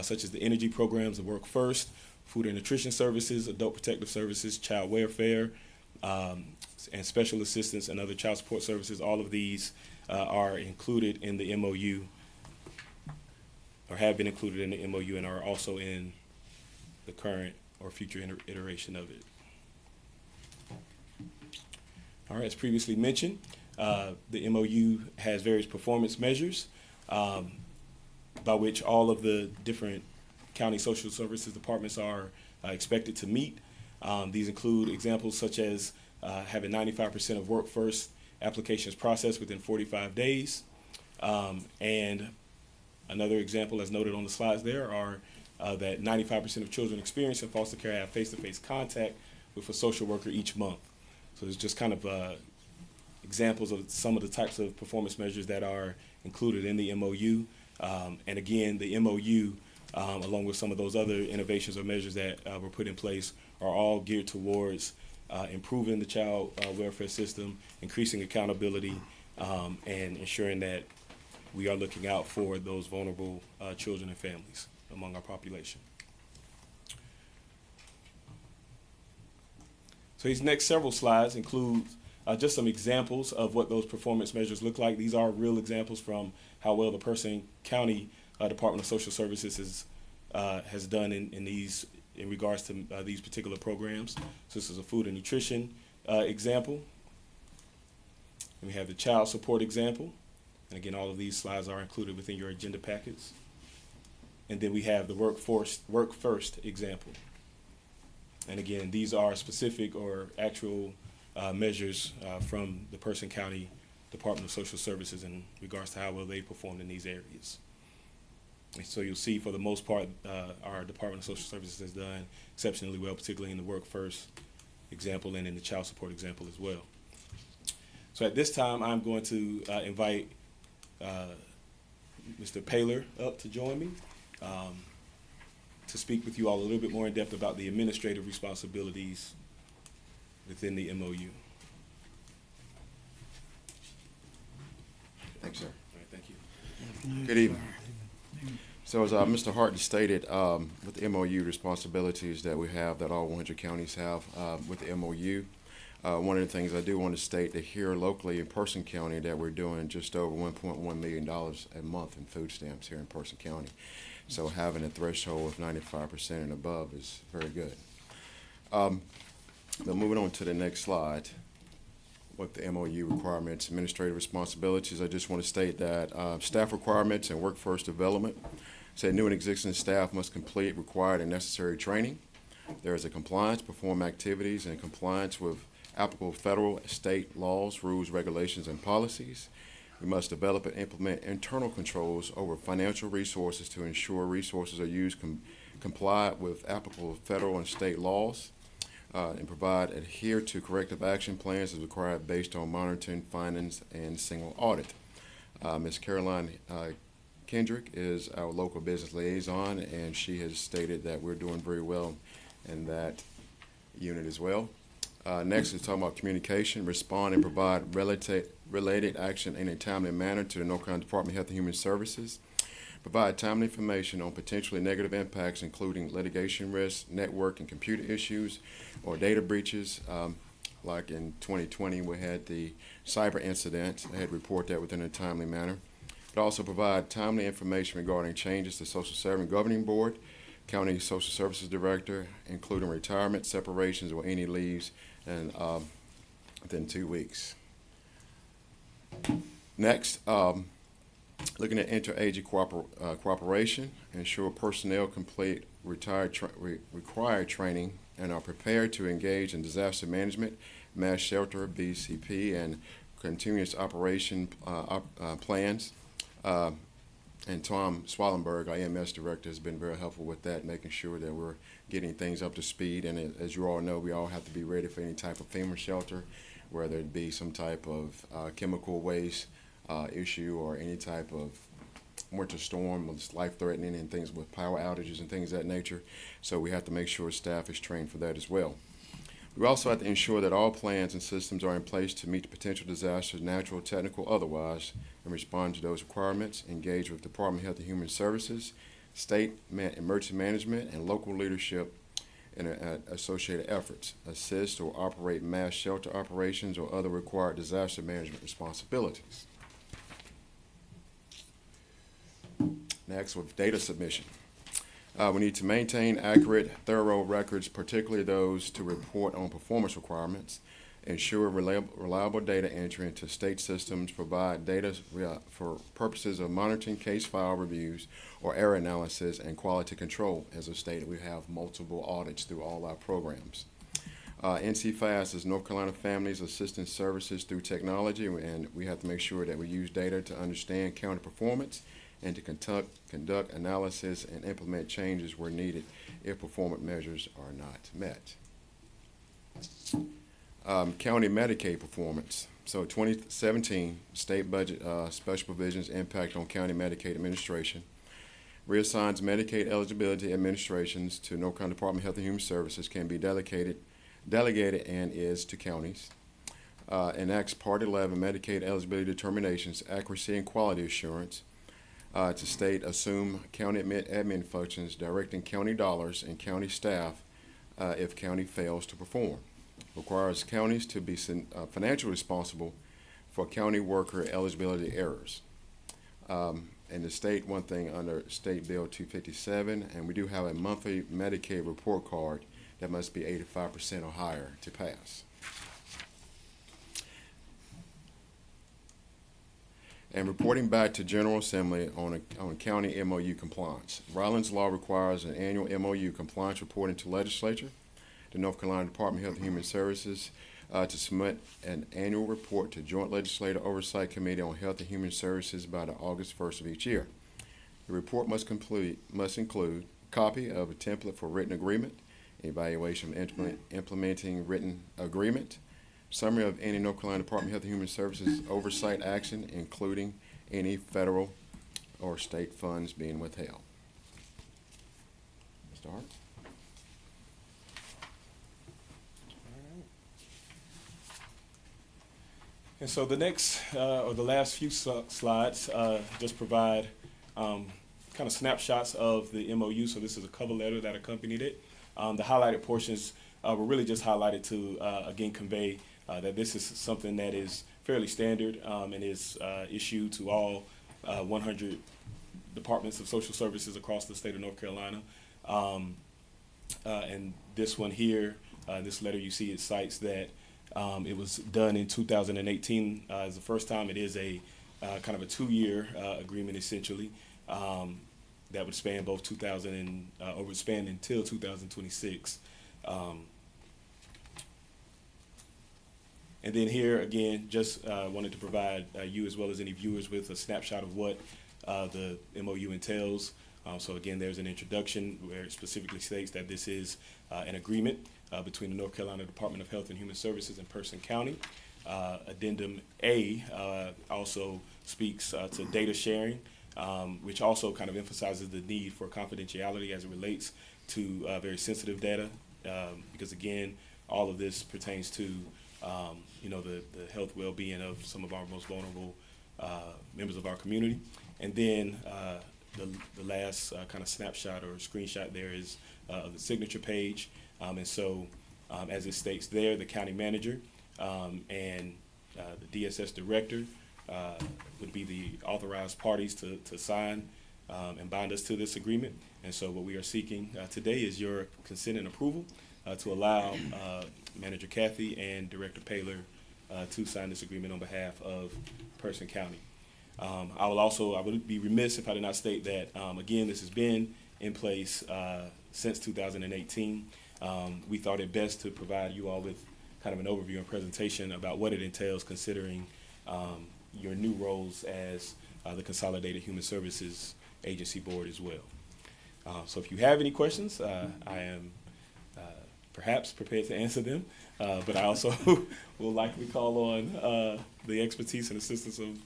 such as the energy programs, the Work First, food and nutrition services, adult protective services, child welfare, and special assistance and other child support services. All of these are included in the MOU, or have been included in the MOU, and are also in the current or future iteration of it. All right, as previously mentioned, the MOU has various performance measures by which all of the different county social services departments are expected to meet. These include examples such as having 95% of Work First applications processed within 45 days. And another example, as noted on the slides there, are that 95% of children experiencing foster care have face-to-face contact with a social worker each month. So there's just kind of examples of some of the types of performance measures that are included in the MOU. And again, the MOU, along with some of those other innovations or measures that were put in place, are all geared towards improving the child welfare system, increasing accountability, and ensuring that we are looking out for those vulnerable children and families among our population. So these next several slides include just some examples of what those performance measures look like. These are real examples from how well the Person County Department of Social Services has done in regards to these particular programs. So this is a food and nutrition example. And we have the child support example. And again, all of these slides are included within your agenda packets. And then we have the Work First example. And again, these are specific or actual measures from the Person County Department of Social Services in regards to how well they performed in these areas. And so you'll see, for the most part, our Department of Social Services has done exceptionally well, particularly in the Work First example and in the child support example as well. So at this time, I'm going to invite Mr. Paylor up to join me to speak with you all a little bit more in depth about the administrative responsibilities within the MOU. Thanks, sir. All right, thank you. Good evening. So as Mr. Harton stated, with the MOU responsibilities that we have, that all 100 counties have with the MOU, one of the things I do want to state that here locally in Person County that we're doing just over $1.1 million a month in food stamps here in Person County. So having a threshold of 95% and above is very good. But moving on to the next slide, what the MOU requirements, administrative responsibilities, I just want to state that staff requirements and workforce development say new and existing staff must complete required and necessary training. There is a compliance, perform activities in compliance with applicable federal, state laws, rules, regulations, and policies. We must develop and implement internal controls over financial resources to ensure resources are used comply with applicable federal and state laws, and adhere to corrective action plans as required based on monitoring findings and single audit. Ms. Caroline Kendrick is our local business liaison, and she has stated that we're doing very well in that unit as well. Next is talking about communication, respond and provide related action in a timely manner to the North Carolina Department of Health and Human Services. Provide timely information on potentially negative impacts, including litigation risks, network and computer issues, or data breaches. Like in 2020, we had the cyber incident. I had to report that within a timely manner. But also provide timely information regarding changes to Social Service Governing Board, County Social Services Director, including retirement, separations, or any leaves, and within 2 weeks. Next, Looking at interagency cooperation, ensure personnel complete required training and are prepared to engage in disaster management, mass shelter, BCP, and continuous operation plans. And Tom Swallenberg, our EMS director, has been very helpful with that, making sure that we're getting things up to speed. And as you all know, we all have to be ready for any type of FEMA shelter, whether it be some type of chemical waste issue or any type of winter storm that's life-threatening and things with power outages and things of that nature. So we have to make sure staff is trained for that as well. We also have to ensure that all plans and systems are in place to meet the potential disasters, natural, technical, otherwise, and respond to those requirements. Engage with Department of Health and Human Services, state emergency management, and local leadership in associated efforts. Assist or operate mass shelter operations or other required disaster management responsibilities. Next, with data submission. We need to maintain accurate, thorough records, particularly those to report on performance requirements, ensure reliable data entry into state systems, provide data for purposes of monitoring case file reviews or error analysis and quality control. As I stated, we have multiple audits through all our programs. NCFAS is North Carolina Families Assistance Services through Technology, and we have to make sure that we use data to understand county performance and to conduct analysis and implement changes where needed if performance measures are not met. County Medicaid performance. So 2017 state budget special provisions impact on county Medicaid administration. Reassigns Medicaid eligibility administrations to North Carolina Department of Health and Human Services can be delegated and is to counties. Enacts Part 11 Medicaid eligibility determinations, accuracy and quality assurance. To state assume county admin functions directing county dollars and county staff if county fails to perform. Requires counties to be financially responsible for county worker eligibility errors. And the state, one thing under State Bill 257, and we do have a monthly Medicaid report card that must be 85% or higher to pass. And reporting back to General Assembly on county MOU compliance. Ryland's law requires an annual MOU compliance reporting to legislature, the North Carolina Department of Health and Human Services, to submit an annual report to Joint Legislative Oversight Committee on Health and Human Services by the August 1st of each year. The report must include a copy of a template for written agreement, evaluation of implementing written agreement, summary of any North Carolina Department of Health and Human Services oversight action, including any federal or state funds being withheld. Start. And so the next, or the last few slides, just provide kind of snapshots of the MOU. So this is a cover letter that accompanied it. The highlighted portions were really just highlighted to, again, convey that this is something that is fairly standard and is issued to all 100 departments of social services across the state of North Carolina. And this one here, this letter you see, it cites that it was done in 2018 as the first time. It is a kind of a 2-year agreement essentially that would span both 2000 and or would span until 2026. And then here again, just wanted to provide you as well as any viewers with a snapshot of what the MOU entails. So again, there's an introduction where it specifically states that this is an agreement between the North Carolina Department of Health and Human Services and Person County. Addendum A also speaks to data sharing, which also kind of emphasizes the need for confidentiality as it relates to very sensitive data, because again, all of this pertains to the health well-being of some of our most vulnerable members of our community. And then the last kind of snapshot or screenshot there is the signature page. And so as it states there, the county manager and the DSS director would be the authorized parties to sign and bind us to this agreement. And so what we are seeking today is your consent and approval to allow Manager Kathy and Director Paylor to sign this agreement on behalf of Person County. I would be remiss if I did not state that, again, this has been in place since 2018. We thought it best to provide you all with kind of an overview and presentation about what it entails, considering your new roles as the Consolidated Human Services Agency Board as well. So if you have any questions, I am perhaps prepared to answer them, but I also will likely call on the expertise and assistance of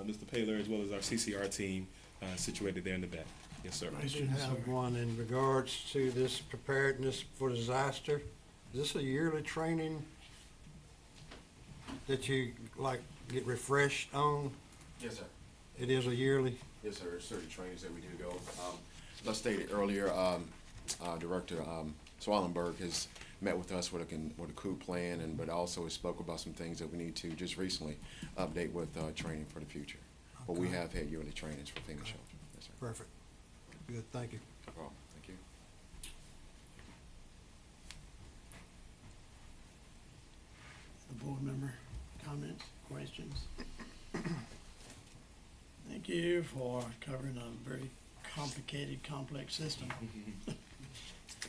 Mr. Paylor, as well as our CCR team situated there in the back. Yes, sir. I do have one in regards to this preparedness for disaster. Is this a yearly training that you like get refreshed on? Yes, sir. It is a yearly? Yes, sir. There's certain trainings that we do go. As I stated earlier, Director Swallenberg has met with us with a coup plan, but also has spoke about some things that we need to just recently update with training for the future. But we Okay. have had yearly trainings for FEMA shelter. Yes, sir. Perfect. Good, thank you. No problem. Thank you. The board member, comments, questions? Thank you for covering a very complicated, complex system.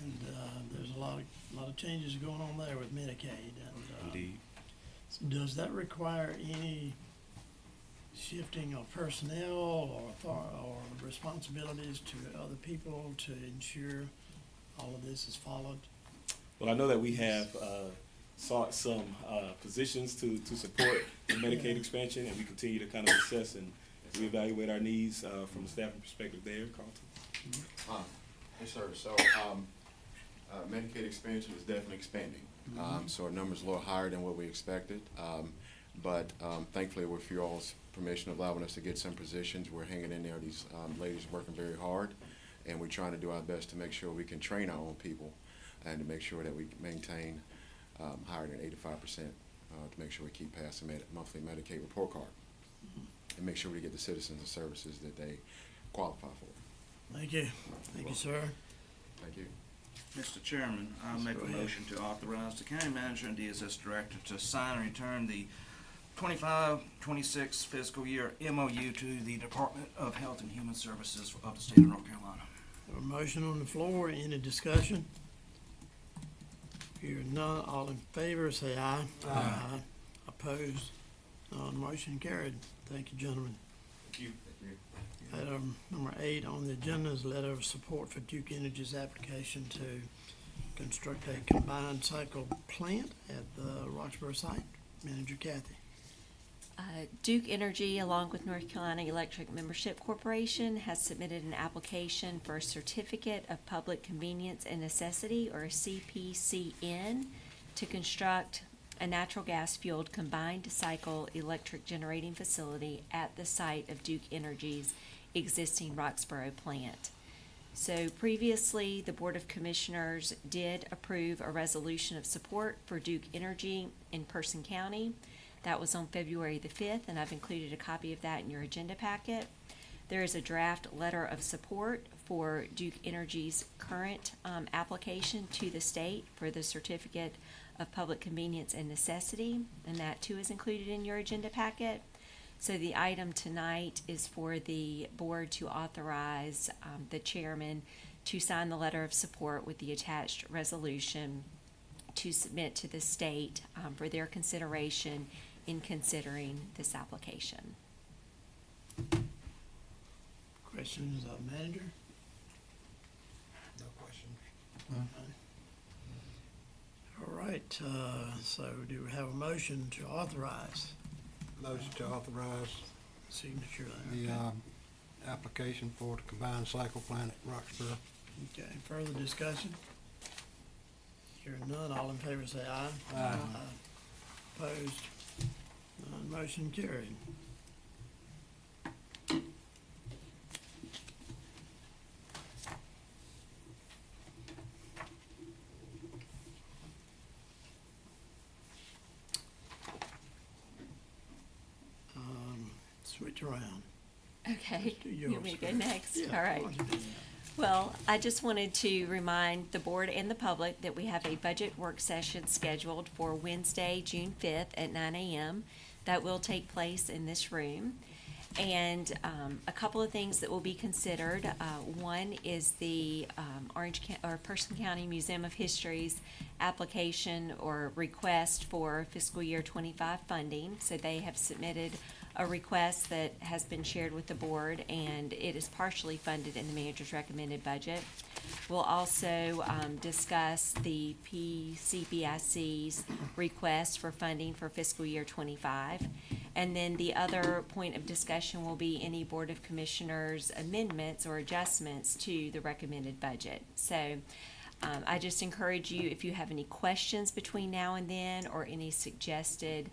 And there's a lot of changes going on there with Medicaid. And Indeed. does that require any shifting of personnel or responsibilities to other people to ensure all of this is followed? Well, I know that we have sought some positions to support the Medicaid expansion, and we continue to kind of assess and reevaluate our needs from a staffing perspective there. Carlton? Yes, sir. So Medicaid expansion is definitely expanding. So our number's a little higher than what we expected. But thankfully, with your all's permission, allowing us to get some positions, we're hanging in there. These ladies are working very hard, and we're trying to do our best to make sure we can train our own people and to make sure that we maintain higher than 85% to make sure we keep passing monthly Medicaid report card and make sure we get the citizens the services that they qualify for. Thank you. Thank you, sir. Thank you. Mr. Chairman, I'll make a motion to authorize the county manager and DSS director to sign and return the 25-26 fiscal year MOU to the Department of Health and Human Services of the state of North Carolina. A motion on the floor, any discussion? Hearing none, all in favor, say aye. Aye. Opposed? None, motion carried. Thank you, gentlemen. Thank you. Item number 8 on the agenda is letter of support for Duke Energy's application to construct a combined cycle plant at the Roxborough site. Manager Kathy. Duke Energy, along with North Carolina Electric Membership Corporation, has submitted an application for a Certificate of Public Convenience and Necessity, or a CPCN, to construct a natural gas-fueled combined cycle electric generating facility at the site of Duke Energy's existing Roxborough plant. So previously, the Board of Commissioners did approve a resolution of support for Duke Energy in Person County. That was on February the 5th, and I've included a copy of that in your agenda packet. There is a draft letter of support for Duke Energy's current application to the state for the Certificate of Public Convenience and Necessity, and that too is included in your agenda packet. So the item tonight is for the board to authorize the chairman to sign the letter of support with the attached resolution to submit to the state for their consideration in considering this application. Questions of manager? No question. All right, so do we have a motion to authorize Motion to authorize signature the there? application for the combined cycle plant at Roxborough. Okay, further discussion? Hearing none, all in favor say aye. Aye. Opposed? None, motion carried. Switch around. Okay, Let's do you want me to go yours next? Yeah, All right. why don't you do that? Well, I just wanted to remind the board and the public that we have a budget work session scheduled for Wednesday, June 5th at 9 a.m. That will take place in this room. And a couple of things that will be considered. One is the Person County Museum of History's application or request for fiscal year 25 funding. So they have submitted a request that has been shared with the board, and it is partially funded in the manager's recommended budget. We'll also discuss the PCBIC's request for funding for fiscal year 25. And then the other point of discussion will be any Board of Commissioners amendments or adjustments to the recommended budget. So I just encourage you, if you have any questions between now and then or any suggested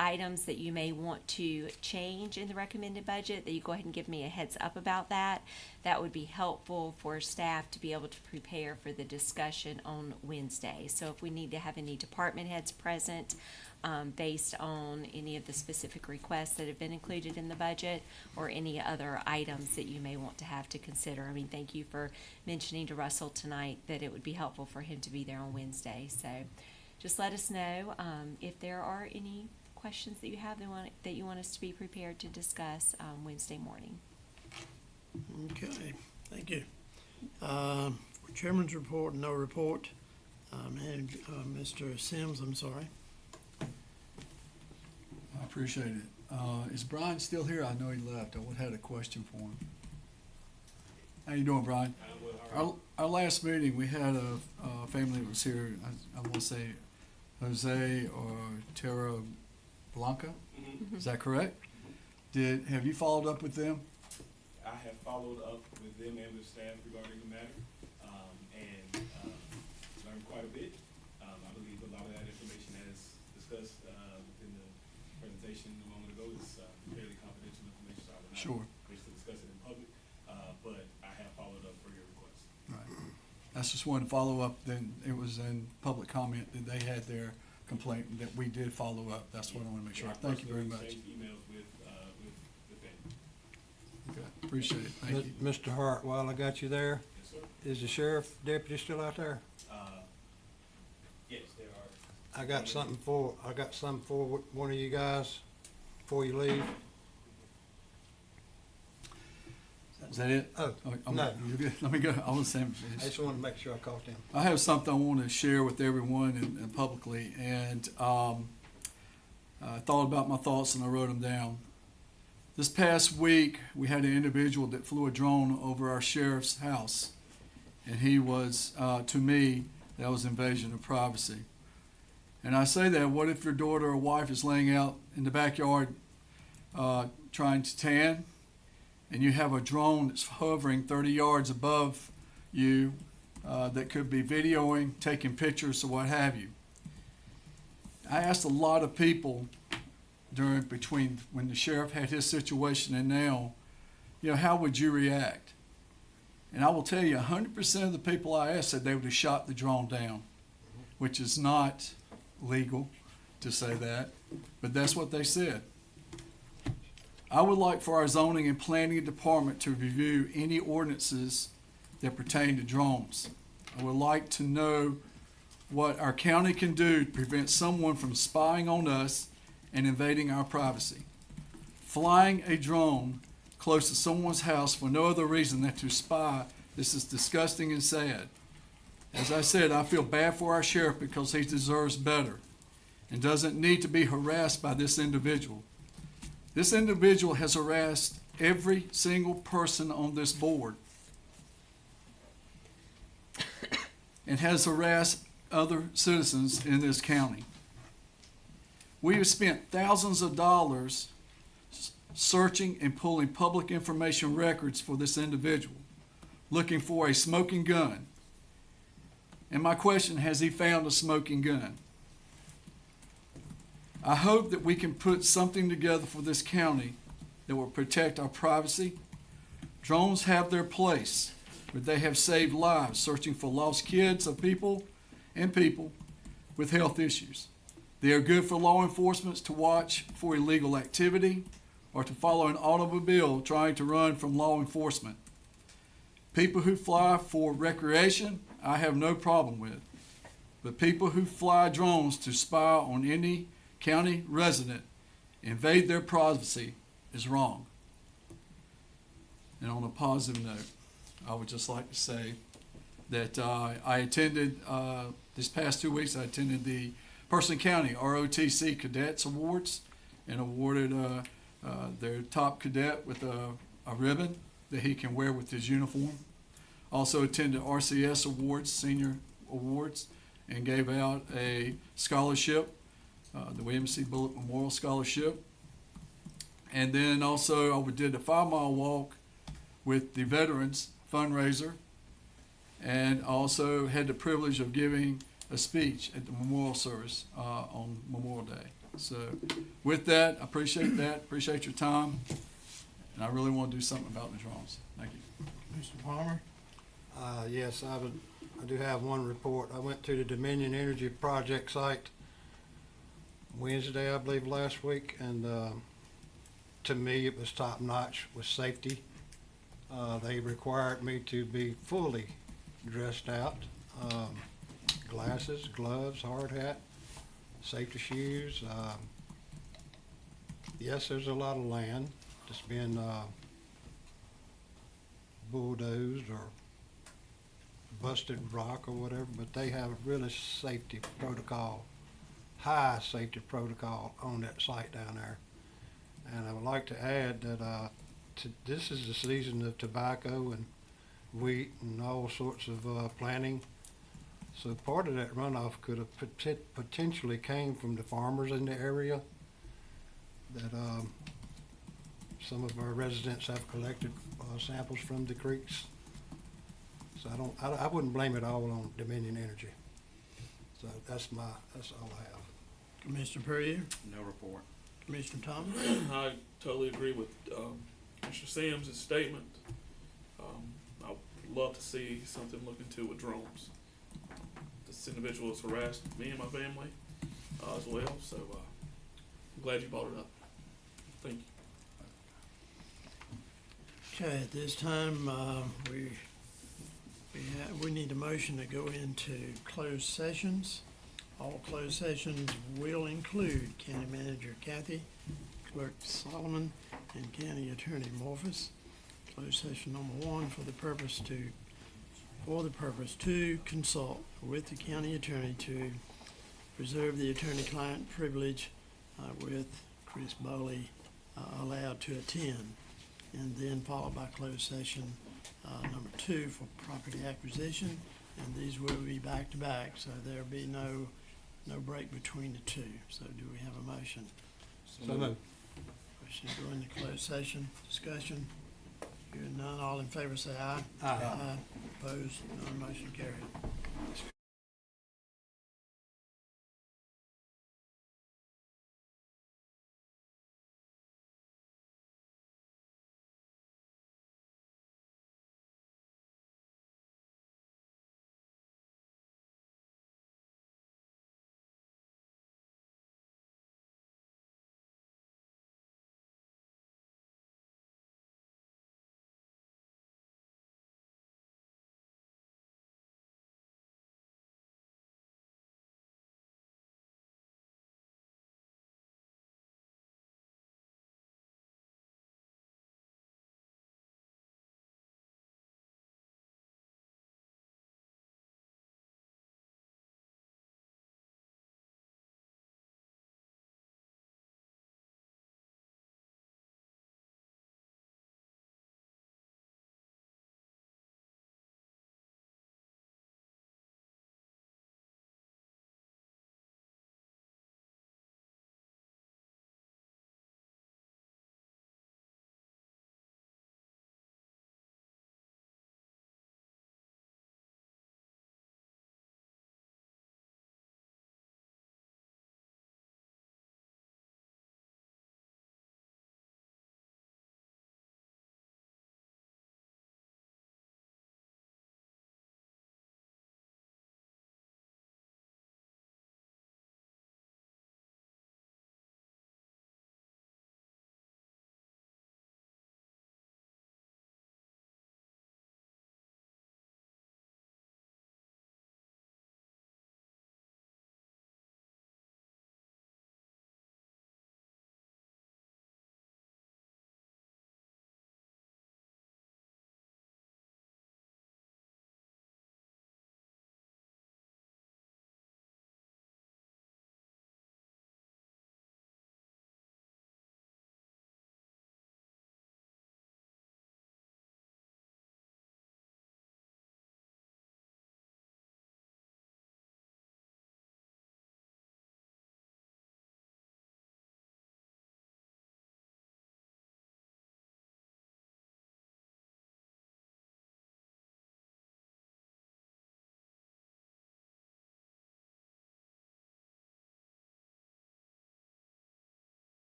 items that you may want to change in the recommended budget, that you go ahead and give me a heads up about that. That would be helpful for staff to be able to prepare for the discussion on Wednesday. So if we need to have any department heads present based on any of the specific requests that have been included in the budget or any other items that you may want to have to consider. I mean, thank you for mentioning to Russell tonight that it would be helpful for him to be there on Wednesday. So just let us know if there are any questions that you have that you want us to be prepared to discuss Wednesday morning. Okay, thank you. For Chairman's report, no report. And Mr. Sims, I'm sorry. I appreciate it. Is Brian still here? I know he left. I had a question for him. How you doing, Brian? Our last meeting, we had a family that was here. I want to say Jose or Tara Blanca. Mm-hmm. Is that correct? Have you followed up with them? I have followed up with them and with staff regarding the matter, and learned quite a bit. I believe a lot of that information, as discussed within the presentation a moment ago, is fairly confidential information, so I will not Sure. wish to discuss it in public, but I have followed up for your request. Right. That's just one follow-up. Then it was in public comment that they had their complaint and that we did follow up. That's what I want to make sure. Thank you very much. Exchanged emails with the family. Okay, appreciate it. Thank you. Mr. Hart, while I got you there, Yes, sir. is the sheriff deputy still out there? Yes, there are. I got something for one of you guys before you leave. Is that it? Oh, No. You're good. Let me go. I was saying. I just wanted to make sure I caught them. I have something I want to share with everyone and publicly, and I thought about my thoughts and I wrote them down. This past week, we had an individual that flew a drone over our sheriff's house, and he was, to me, that was invasion of privacy. And I say that, what if your daughter or wife is laying out in the backyard trying to tan, and you have a drone that's hovering 30 yards above you that could be videoing, taking pictures, or what have you. I asked a lot of people between when the sheriff had his situation and now, how would you react? And I will tell you, 100% of the people I asked said they would have shot the drone down, which is not legal to say that, but that's what they said. I would like for our zoning and planning department to review any ordinances that pertain to drones. I would like to know what our county can do to prevent someone from spying on us and invading our privacy. Flying a drone close to someone's house for no other reason than to spy, this is disgusting and sad. As I said, I feel bad for our sheriff because he deserves better and doesn't need to be harassed by this individual. This individual has harassed every single person on this board and has harassed other citizens in this county. We have spent thousands of dollars searching and pulling public information records for this individual, looking for a smoking gun. And my question, has he found a smoking gun? I hope that we can put something together for this county that will protect our privacy. Drones have their place, but they have saved lives searching for lost kids of people with health issues. They are good for law enforcement to watch for illegal activity or to follow an automobile trying to run from law enforcement. People who fly for recreation, I have no problem with. But people who fly drones to spy on any county resident, invade their privacy, is wrong. And on a positive note, I would just like to say that I attended, this past 2 weeks, I attended the Person County ROTC Cadets Awards and awarded their top cadet with a ribbon that he can wear with his uniform. Also attended RCS Awards, Senior Awards, and gave out a scholarship, the William C. Bullock Memorial Scholarship. And then also I did a 5-mile walk with the Veterans fundraiser, and also had the privilege of giving a speech at the memorial service on Memorial Day. So with that, I appreciate your time, and I really want to do something about the drones. Thank you. Mr. Palmer? Yes, I do have one report. I went to the Dominion Energy Project site Wednesday, I believe, last week, and to me, it was top notch with safety. They required me to be fully dressed out, glasses, gloves, hard hat, safety shoes. Yes, there's a lot of land that's been bulldozed or busted rock or whatever, but they have a really safety protocol, high safety protocol on that site down there. And I would like to add that this is the season of tobacco and wheat and all sorts of planting. So part of that runoff could have potentially came from the farmers in the area that some of our residents have collected samples from the creeks. So I wouldn't blame it all on Dominion Energy. So that's all I have. Commissioner Puryear? No report. Commissioner Thomas? I totally agree with Mr. Sims' statement. I would love to see something look into with drones. This individual has harassed me and my family as well, so I'm glad you brought it up. Thank you. Okay, at this time, we need a motion to go into closed sessions. All closed sessions will include County Manager Kathy, Clerk Solomon, and County Attorney Morphus. Closed session number 1 for the purpose to consult with the county attorney to preserve the attorney-client privilege with Chris Bowley allowed to attend, and then followed by closed session number 2 for property acquisition, and these will be back to back, so there'll be no break between the two. So do we have a motion? So moved. Motion to go into closed session, discussion. Hearing none, all in favor say aye. Aye. Opposed, none, motion carried.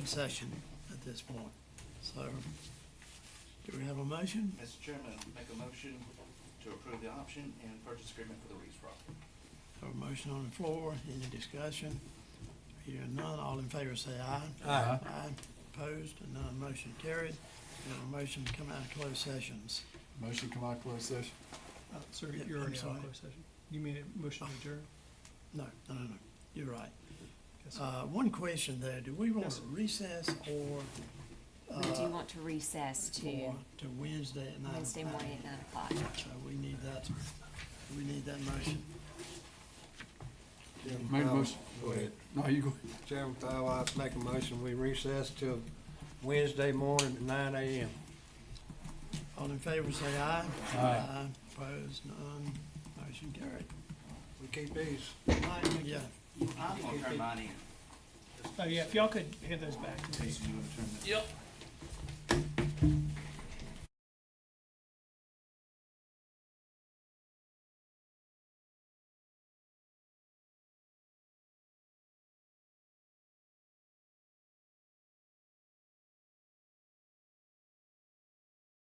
open session at this point. So, do we have a motion? Mr. Chairman, make a motion to approve the option and purchase agreement for the Reeves property. Have a motion on the floor, any discussion? Hearing none, all in favor say aye. Aye. Aye, opposed, and none, motion carried. We have a motion to come out of closed sessions. Motion come out of closed session. Sir, Yeah, you're I'm already out sorry. of closed session. You mean a motion to adjourn? No, you're right. Yes, sir. One question there, do we want Yes, to sir. recess or, We do want to recess to to Wednesday at 9 o'clock? Wednesday morning at 9 o'clock. So we need that motion. Made a motion. Go ahead. No, you go. Chairman Powell, I make a motion, we recess till Wednesday morning at 9 a.m. All in favor say aye. Aye. Opposed, none, motion carried. We keep these. Yeah, I'm gonna turn mine in. Oh, yeah, if y'all could hand those back to me. Yep.